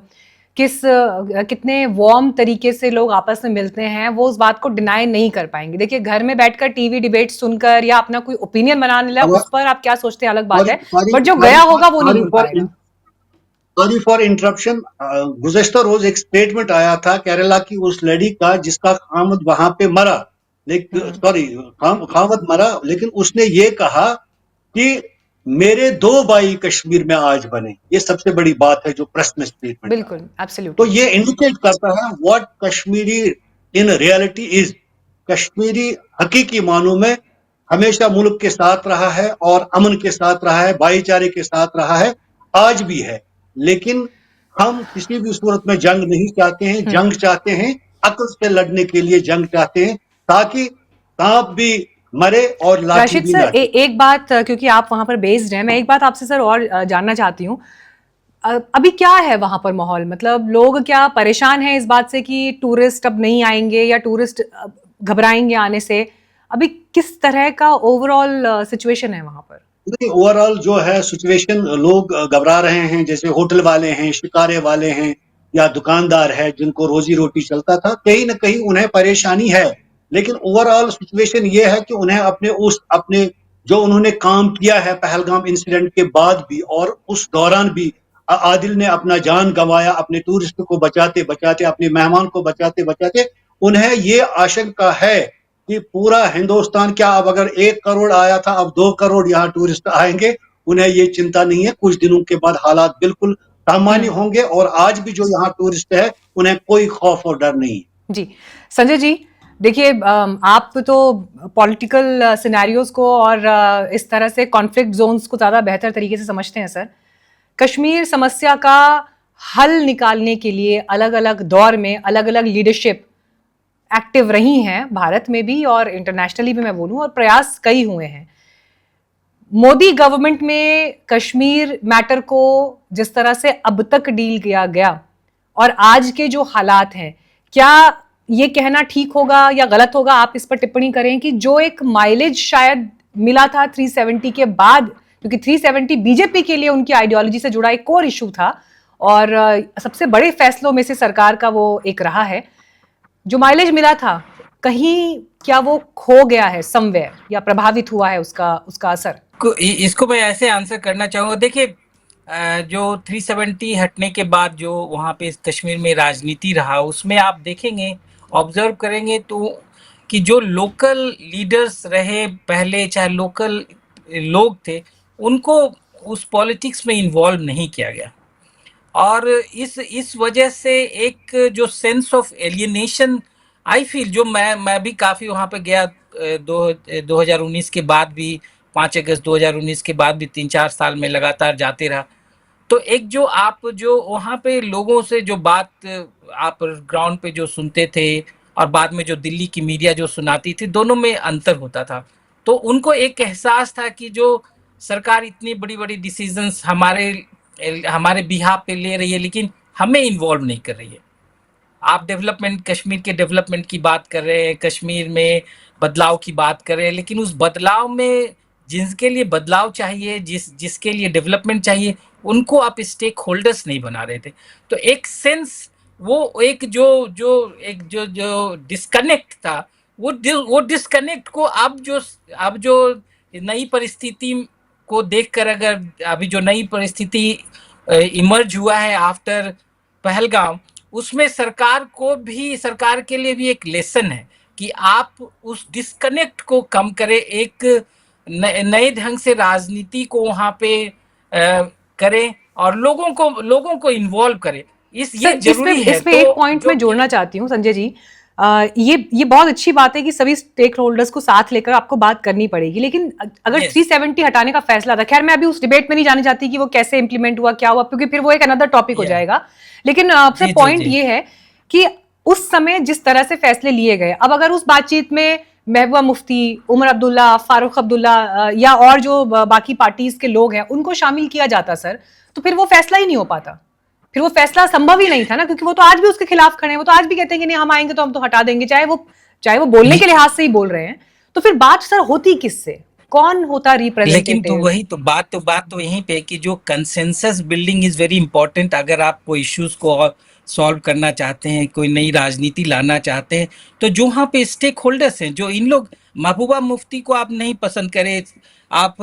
कितने वार्म तरीके से लोग आपस में मिलते हैं, वो उस बात को डिनाई नहीं कर पाएंगे। देखिए, घर में बैठकर टीवी डिबेट सुनकर या अपना कोई ओपिनियन बनाने लगा, उस पर आप क्या सोचते हैं अलग बात है, बट जो गया होगा वो नहीं भूल पाएगा। Sorry for interruption. गुज़श्ता रोज एक स्टेटमेंट आया था केरला की उस लड़ी का जिसका खामद वहां पे मरा, लेकिन खामद मरा, लेकिन उसने ये कहा कि मेरे 2 भाई कश्मीर में आज बने। ये सबसे बड़ी बात है जो प्रेस में स्टेटमेंट, बिल्कुल, एब्सोल्युटली। तो ये इंडिकेट करता है what Kashmiri in reality is. Kashmiri हकीकी मानों में हमेशा मुल्क के साथ रहा है और अमन के साथ रहा है, भाईचारे के साथ रहा है, आज भी है। लेकिन हम किसी भी सूरत में जंग नहीं चाहते हैं। जंग चाहते हैं, अक्ल से लड़ने के लिए जंग चाहते हैं, ताकि सांप भी मरे और लाठी राशिद भी सर, एक बात, क्योंकि आप वहां पर बेस्ड हैं, मैं एक बात आपसे सर और जानना चाहती हूँ। अभी क्या है वहां पर माहौल, मतलब लोग क्या परेशान हैं इस बात से कि टूरिस्ट अब नहीं आएंगे या टूरिस्ट घबराएंगे आने से? अभी किस तरह का ओवरऑल सिचुएशन है वहां पर? ओवरऑल जो है सिचुएशन, लोग घबरा रहे हैं। जैसे होटल वाले हैं, शिकारे वाले हैं या दुकानदार है जिनको रोजी रोटी चलता था, कहीं ना कहीं उन्हें परेशानी है। लेकिन ओवरऑल सिचुएशन ये है कि उन्हें अपने जो उन्होंने काम किया है पहलगाम इंसिडेंट के बाद भी और उस दौरान भी, आदिल ने अपना जान गंवाया अपने टूरिस्ट को बचाते बचाते, अपने मेहमान को बचाते बचाते। उन्हें ये आशंका है कि पूरा हिंदुस्तान, क्या अब अगर 1 करोड़ आया था, अब 2 करोड़ यहाँ टूरिस्ट आएंगे, उन्हें ये चिंता नहीं है। कुछ दिनों के बाद हालात बिल्कुल सामान्य होंगे और आज भी जो यहाँ टूरिस्ट है उन्हें कोई खौफ और डर नहीं है। जी संजय जी, देखिए, आप तो पॉलिटिकल सिनेरियोज को और इस तरह से कॉन्फ्लिक्ट जोन्स को ज्यादा बेहतर तरीके से समझते हैं सर। कश्मीर समस्या का हल निकालने के लिए अलग अलग दौर में अलग अलग लीडरशिप एक्टिव रही हैं भारत में भी और इंटरनेशनली भी मैं बोलूं, और प्रयास कई हुए हैं। मोदी गवर्नमेंट में कश्मीर मैटर को जिस तरह से अब तक डील किया गया और आज के जो हालात हैं, क्या ये कहना ठीक होगा या गलत होगा, आप इस पर टिप्पणी करें कि जो एक माइलेज शायद मिला था 370 के बाद, क्योंकि 370 बीजेपी के लिए उनकी आइडियोलॉजी से जुड़ा एक कोर इशू था और सबसे बड़े फैसलों में से सरकार का वो एक रहा है, जो माइलेज मिला था कहीं क्या वो खो गया है समवेयर या प्रभावित हुआ है उसका असर? इसको मैं ऐसे आंसर करना चाहूंगा। देखिए, जो 370 हटने के बाद जो वहाँ पे कश्मीर में राजनीति रहा, उसमें आप देखेंगे, ऑब्जर्व करेंगे तो कि जो लोकल लीडर्स रहे पहले, चाहे लोकल लोग थे, उनको उस पॉलिटिक्स में इन्वॉल्व नहीं किया गया। और इस वजह से एक जो sense of alienation I feel, जो मैं भी काफ़ी वहाँ पे गया 2019 के बाद भी, 5 अगस्त 2019 के बाद भी 3-4 साल में लगातार जाते रहा। तो एक जो वहाँ पे लोगों से जो बात आप ग्राउंड पे जो सुनते थे और बाद में जो दिल्ली की मीडिया जो सुनाती थी, दोनों में अंतर होता था। तो उनको एक एहसास था कि जो सरकार इतनी बड़ी बड़ी डिसीजंस हमारे बिहाफ पे ले रही है, लेकिन हमें इन्वॉल्व नहीं कर रही है। आप डेवलपमेंट, कश्मीर के डेवलपमेंट की बात कर रहे हैं, कश्मीर में बदलाव की बात कर रहे हैं, लेकिन उस बदलाव में जिसके लिए बदलाव चाहिए, जिसके लिए डेवलपमेंट चाहिए, उनको आप स्टेक होल्डर्स नहीं बना रहे थे। तो एक सेंस, वो एक जो डिस्कनेक्ट था, वो डिस्कनेक्ट को अब जो नई परिस्थिति को देखकर, अगर अभी जो नई परिस्थिति इमर्ज हुआ है आफ्टर पहलगाम, उसमें सरकार के लिए भी एक लेसन है कि आप उस डिस्कनेक्ट को कम करें, एक नए ढंग से राजनीति को वहां पे करें और लोगों को इन्वॉल्व करें। ये जरूरी है। इसमें एक पॉइंट मैं जोड़ना चाहती हूँ संजय जी, ये बहुत अच्छी बात है कि सभी स्टेक होल्डर्स को साथ लेकर आपको बात करनी पड़ेगी, लेकिन अगर 370 हटाने का फैसला था, खैर मैं अभी उस डिबेट में नहीं जाने चाहती कि वो कैसे इंप्लीमेंट हुआ, क्या हुआ, क्योंकि फिर वो एक अनदर टॉपिक हो जाएगा। लेकिन आपसे पॉइंट ये है कि उस समय जिस तरह से फैसले लिए गए, अब अगर उस बातचीत में महबूबा मुफ्ती, उमर अब्दुल्ला, फारूक अब्दुल्ला या और जो बाकी पार्टीज के लोग हैं उनको शामिल किया जाता सर, तो फिर वो फैसला ही नहीं हो पाता, फिर वो फैसला संभव ही नहीं था ना, क्योंकि वो तो आज भी उसके खिलाफ खड़े हैं, वो तो आज भी कहते हैं कि नहीं हम आएंगे तो हम तो हटा देंगे, चाहे वो बोलने के लिहाज से ही बोल रहे हैं। तो फिर बात सर होती किससे, कौन होता रिप्रेजेंटेटिव? लेकिन तो वही तो बात यहीं पे कि जो consensus building is very important. अगर आप कोई इश्यूज को सॉल्व करना चाहते हैं, कोई नई राजनीति लाना चाहते हैं, तो जो वहाँ पे स्टेक होल्डर्स हैं, जो इन लोग, महबूबा मुफ्ती को आप नहीं पसंद करें, आप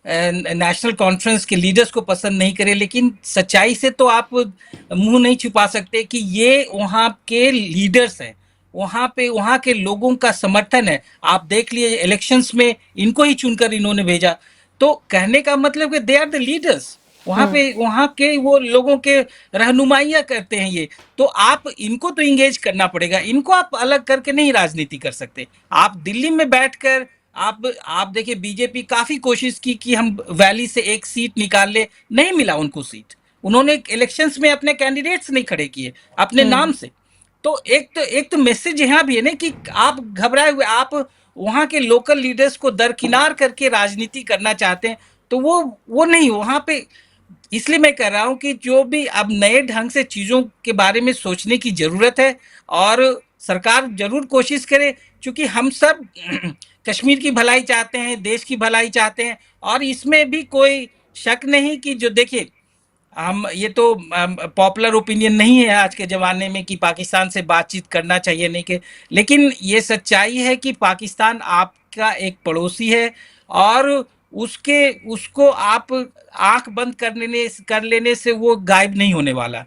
नेशनल कॉन्फ्रेंस के लीडर्स को पसंद नहीं करें, लेकिन सच्चाई से तो आप मुंह नहीं छुपा सकते कि ये वहाँ के लीडर्स हैं, वहाँ के लोगों का समर्थन है। आप देख लिए इलेक्शंस में इनको ही चुनकर इन्होंने भेजा, तो कहने का मतलब कि दे आर द लीडर्स, वहाँ के वो लोगों के रहनुमाइयाँ करते हैं ये। तो आप इनको तो इंगेज करना पड़ेगा, इनको आप अलग करके नहीं राजनीति कर सकते। आप दिल्ली में बैठकर आप देखिए, बीजेपी काफी कोशिश की कि हम वैली से एक सीट निकाल ले, नहीं मिला उनको सीट। उन्होंने इलेक्शंस में अपने कैंडिडेट्स नहीं खड़े किए अपने नाम से। तो एक तो मैसेज यहाँ भी है ना कि आप घबराए हुए, आप वहाँ के लोकल लीडर्स को दरकिनार करके राजनीति करना चाहते हैं, तो वो नहीं वहाँ पे। इसलिए मैं कह रहा हूँ कि जो भी अब नए ढंग से चीज़ों के बारे में सोचने की ज़रूरत है, और सरकार जरूर कोशिश करे, क्योंकि हम सब कश्मीर की भलाई चाहते हैं, देश की भलाई चाहते हैं, और इसमें भी कोई शक नहीं कि जो देखिए, हम ये तो पॉपुलर ओपिनियन नहीं है आज के ज़माने में कि पाकिस्तान से बातचीत करना चाहिए नहीं के, लेकिन ये सच्चाई है कि पाकिस्तान आपका एक पड़ोसी है, और उसको आप आंख बंद कर लेने से वो गायब नहीं होने वाला।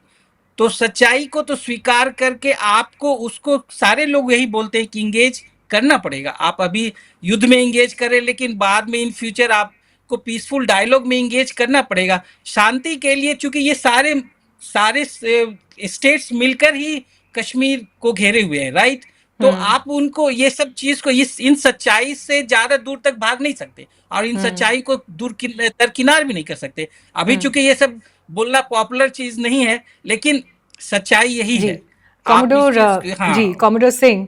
तो सच्चाई को तो स्वीकार करके आपको उसको, सारे लोग यही बोलते हैं कि इंगेज करना पड़ेगा। आप अभी युद्ध में इंगेज करें, लेकिन बाद में इन फ्यूचर आपको पीसफुल डायलॉग में इंगेज करना पड़ेगा शांति के लिए, क्योंकि ये सारे स्टेट्स मिलकर ही कश्मीर को घेरे हुए हैं, राइट। तो आप उनको ये सब चीज को इन सच्चाई से ज्यादा दूर तक भाग नहीं सकते, और इन सच्चाई को दरकिनार भी नहीं कर सकते। अभी चूंकि ये सब बोलना पॉपुलर चीज नहीं है, लेकिन सच्चाई यही है। कॉमोडोर, हाँ। जी कॉमोडोर सिंह,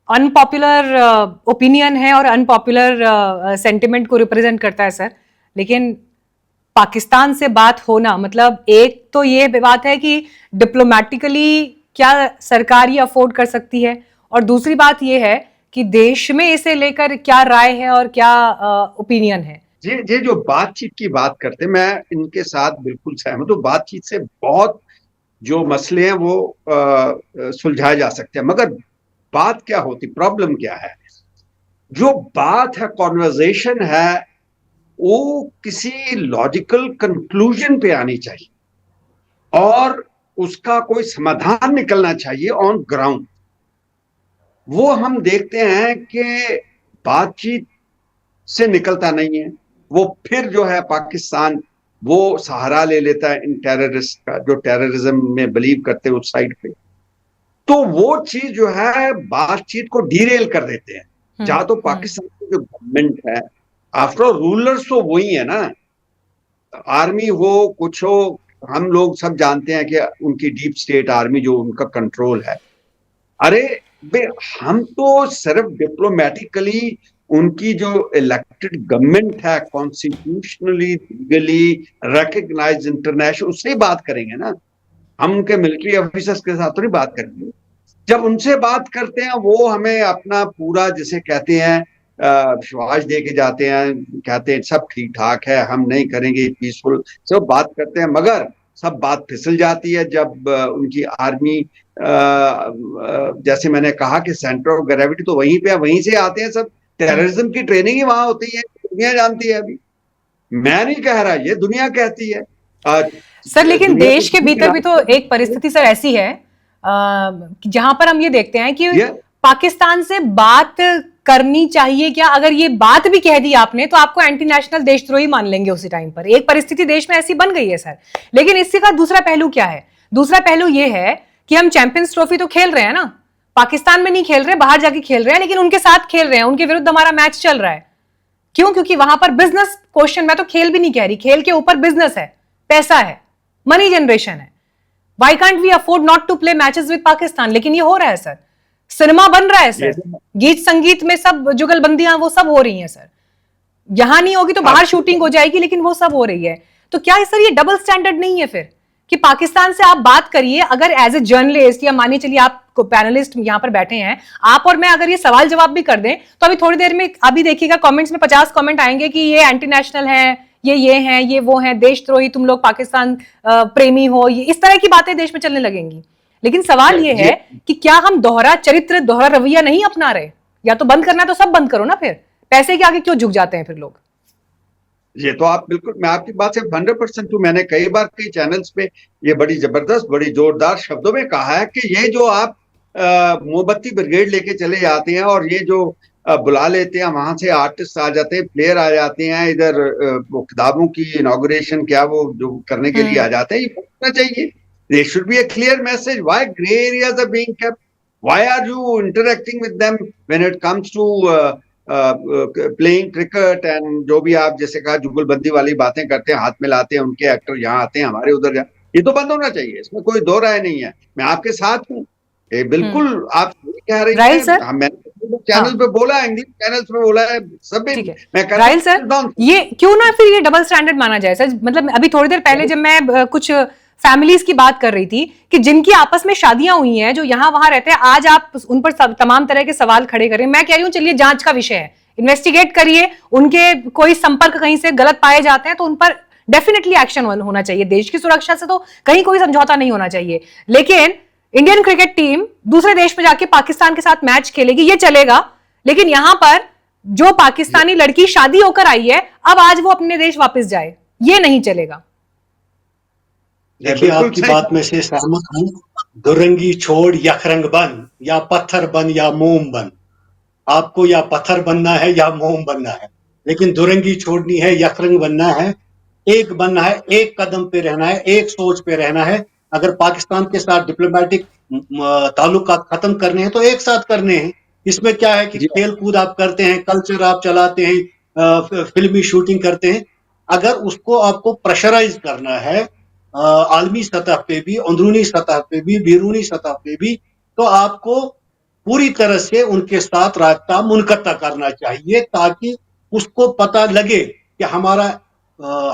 अनपॉपुलर ओपिनियन है और अनपॉपुलर सेंटिमेंट को रिप्रेजेंट करता है सर, लेकिन पाकिस्तान से बात होना मतलब एक तो ये बात है कि डिप्लोमेटिकली क्या सरकार ये अफोर्ड कर सकती है, और दूसरी बात ये है कि देश में इसे लेकर क्या राय है और क्या ओपिनियन है। ये जो बातचीत की बात करते हैं, मैं इनके साथ बिल्कुल सहमत हूँ। बातचीत से बहुत जो मसले हैं वो सुलझाए जा सकते हैं, मगर बात क्या होती, प्रॉब्लम क्या है, जो बात है, कॉन्वर्जेशन है, वो किसी लॉजिकल कंक्लूजन पे आनी चाहिए और उसका कोई समाधान निकलना चाहिए ऑन ग्राउंड। वो हम देखते हैं कि बातचीत से निकलता नहीं है। वो फिर जो है पाकिस्तान वो सहारा ले लेता है इन टेररिस्ट का, जो टेररिज्म में बिलीव करते हैं उस साइड पे, तो वो चीज जो है बातचीत को डीरेल कर देते हैं। जहां तो पाकिस्तान की जो गवर्नमेंट है, आफ्टर ऑल रूलर्स तो वही है ना, आर्मी हो कुछ हो, हम लोग सब जानते हैं कि उनकी डीप स्टेट आर्मी जो उनका कंट्रोल है। अरे बे, हम तो सिर्फ डिप्लोमेटिकली उनकी जो इलेक्टेड गवर्नमेंट है, कॉन्स्टिट्यूशनली लीगली रिकॉग्नाइज्ड इंटरनेशनल, उससे ही बात करेंगे ना। हम उनके मिलिट्री ऑफिसर्स के साथ तो नहीं बात करेंगे। जब उनसे बात करते हैं वो हमें अपना पूरा जिसे कहते हैं विश्वास दे के जाते हैं, कहते हैं सब ठीक ठाक है, हम नहीं करेंगे, पीसफुल सब बात करते हैं, मगर सब बात फिसल जाती है जब उनकी आर्मी, जैसे मैंने कहा कि सेंटर ऑफ ग्रेविटी तो वहीं पे है, वहीं से आते हैं सब। टेररिज्म की ट्रेनिंग ही वहां होती है, दुनिया जानती है। अभी मैं नहीं कह रहा, ये दुनिया कहती है। सर लेकिन देश के भीतर भी तो एक परिस्थिति सर ऐसी है जहां पर हम ये देखते हैं कि पाकिस्तान से बात करनी चाहिए क्या, अगर ये बात भी कह दी आपने तो आपको एंटी नेशनल देशद्रोही मान लेंगे उसी टाइम पर। एक परिस्थिति देश में ऐसी बन गई है सर। लेकिन इससे का दूसरा पहलू क्या है? दूसरा पहलू ये है कि हम चैंपियंस ट्रॉफी तो खेल रहे हैं ना, पाकिस्तान में नहीं खेल रहे, बाहर जाके खेल रहे हैं, लेकिन उनके साथ खेल रहे हैं, उनके विरुद्ध हमारा मैच चल रहा है। क्यों? क्योंकि वहां पर बिजनेस क्वेश्चन, मैं तो खेल भी नहीं कह रही, खेल के ऊपर बिजनेस है, पैसा है, मनी जनरेशन है। Why can't we afford not to play matches with Pakistan? लेकिन ये हो रहा है सर, सिनेमा बन रहा है सर, गीत संगीत में सब जुगलबंदियां वो सब हो रही हैं सर। यहां नहीं होगी तो बाहर शूटिंग हो जाएगी, लेकिन वो सब हो रही है। तो क्या सर ये डबल स्टैंडर्ड नहीं है फिर कि पाकिस्तान से आप बात करिए, अगर एज ए जर्नलिस्ट या मानिए चलिए आप पैनलिस्ट यहाँ पर बैठे हैं, आप और मैं अगर ये सवाल जवाब भी कर दें तो अभी थोड़ी देर में अभी देखिएगा कमेंट्स में 50 कमेंट आएंगे कि ये एंटी नेशनल है, ये हैं, ये वो हैं, देशद्रोही, तुम लोग पाकिस्तान प्रेमी हो, ये इस तरह की बातें देश में चलने लगेंगी। लेकिन सवाल ये है कि क्या हम दोहरा चरित्र, दोहरा रवैया नहीं अपना रहे? या तो बंद करना है तो सब बंद करो ना, फिर पैसे के आगे क्यों झुक जाते हैं फिर लोग? ये तो आप बिल्कुल, मैं आपकी बात से 100% हूं। मैंने कई बार कई चैनल्स पे ये बड़ी जबरदस्त, बड़ी जोरदार शब्दों में कहा है कि ये जो आप मोमबत्ती ब्रिगेड लेके चले जाते हैं और ये जो बुला लेते हैं, वहां से आर्टिस्ट आ जाते हैं, प्लेयर आ जाते हैं, इधर वो किताबों की इनॉग्रेशन क्या वो जो करने के लिए आ जाते हैं, ये होना चाहिए। There should be a clear message. Why gray areas are being kept? Why are you interacting with them when it comes to playing cricket and जो भी आप जैसे कहा जुगलबंदी वाली बातें करते हैं, हाथ में लाते हैं, उनके एक्टर यहाँ आते हैं, हमारे उधर जा, ये तो बंद होना चाहिए, इसमें कोई दो राय नहीं है। मैं आपके साथ हूँ, बिल्कुल आप कह रही हैं। मैंने चैनल पे बोला, इंग्लिश चैनल्स पे बोला है, सब मैं कह राइल सर, ये क्यों ना फिर ये डबल स्टैंडर्ड माना जाए सर? मतलब अभी थोड़ी देर पहले जब मैं कुछ फैमिलीज की बात कर रही थी कि जिनकी आपस में शादियां हुई हैं, जो यहाँ वहां रहते हैं, आज आप उन पर तमाम तरह के सवाल खड़े करें। मैं कह रही हूँ चलिए जांच का विषय है, इन्वेस्टिगेट करिए, उनके कोई संपर्क कहीं से गलत पाए जाते हैं तो उन पर डेफिनेटली एक्शन होना चाहिए। देश की सुरक्षा से तो कहीं कोई समझौता नहीं होना चाहिए। लेकिन इंडियन क्रिकेट टीम दूसरे देश में जाके पाकिस्तान के साथ मैच खेलेगी, ये चलेगा, लेकिन यहां पर जो पाकिस्तानी लड़की शादी होकर आई है, अब आज वो अपने देश वापस जाए, ये नहीं चलेगा। देखिए, आपकी बात में से सहमत हूं। दुरंगी छोड़ यखरंग बन, या पत्थर बन या मोम बन। आपको या पत्थर बनना है या मोम बनना है, लेकिन दुरंगी छोड़नी है, यखरंग बनना है, एक बनना है, एक कदम पे रहना है, एक सोच पे रहना है। अगर पाकिस्तान के साथ डिप्लोमेटिक ताल्लुकात खत्म करने हैं तो एक साथ करने हैं। इसमें क्या है कि खेल कूद आप करते हैं, कल्चर आप चलाते हैं, फिल्मी शूटिंग करते हैं। अगर उसको आपको प्रेशराइज करना है आलमी सतह पे भी, अंदरूनी सतह पे भी, बैरूनी सतह पे भी, तो आपको पूरी तरह से उनके साथ रास्ता मुनक़ता करना चाहिए, ताकि उसको पता लगे कि हमारा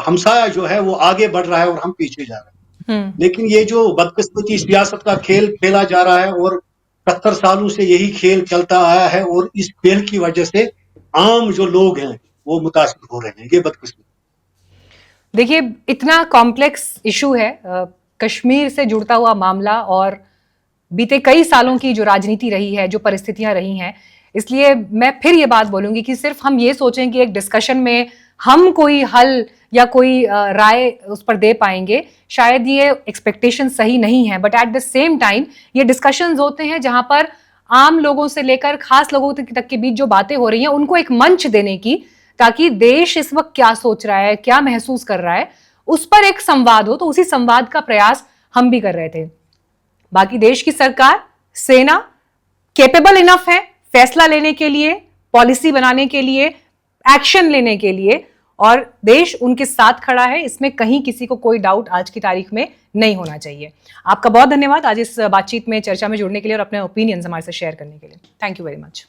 हमसाया जो है वो आगे बढ़ रहा है और हम पीछे जा रहे हैं। लेकिन ये जो बदकिस्मती सियासत का खेल खेला जा रहा है और 70 सालों से यही खेल चलता आया है, और इस खेल की वजह से आम जो लोग हैं वो मुतासिर हो रहे हैं। ये बदकिस्मती। देखिए, इतना कॉम्प्लेक्स इशू है, कश्मीर से जुड़ता हुआ मामला, और बीते कई सालों की जो राजनीति रही है, जो परिस्थितियां रही हैं, इसलिए मैं फिर ये बात बोलूंगी कि सिर्फ हम ये सोचें कि एक डिस्कशन में हम कोई हल या कोई राय उस पर दे पाएंगे, शायद ये एक्सपेक्टेशन सही नहीं है। But at the same time ये डिस्कशंस होते हैं जहां पर आम लोगों से लेकर खास लोगों तक के बीच जो बातें हो रही हैं उनको एक मंच देने की, ताकि देश इस वक्त क्या सोच रहा है, क्या महसूस कर रहा है, उस पर एक संवाद हो। तो उसी संवाद का प्रयास हम भी कर रहे थे। बाकी देश की सरकार, सेना कैपेबल इनफ है फैसला लेने के लिए, पॉलिसी बनाने के लिए, एक्शन लेने के लिए, और देश उनके साथ खड़ा है, इसमें कहीं किसी को कोई डाउट आज की तारीख में नहीं होना चाहिए। आपका बहुत धन्यवाद आज इस बातचीत में, चर्चा में जुड़ने के लिए और अपने ओपिनियंस हमारे साथ शेयर करने के लिए। Thank you very much.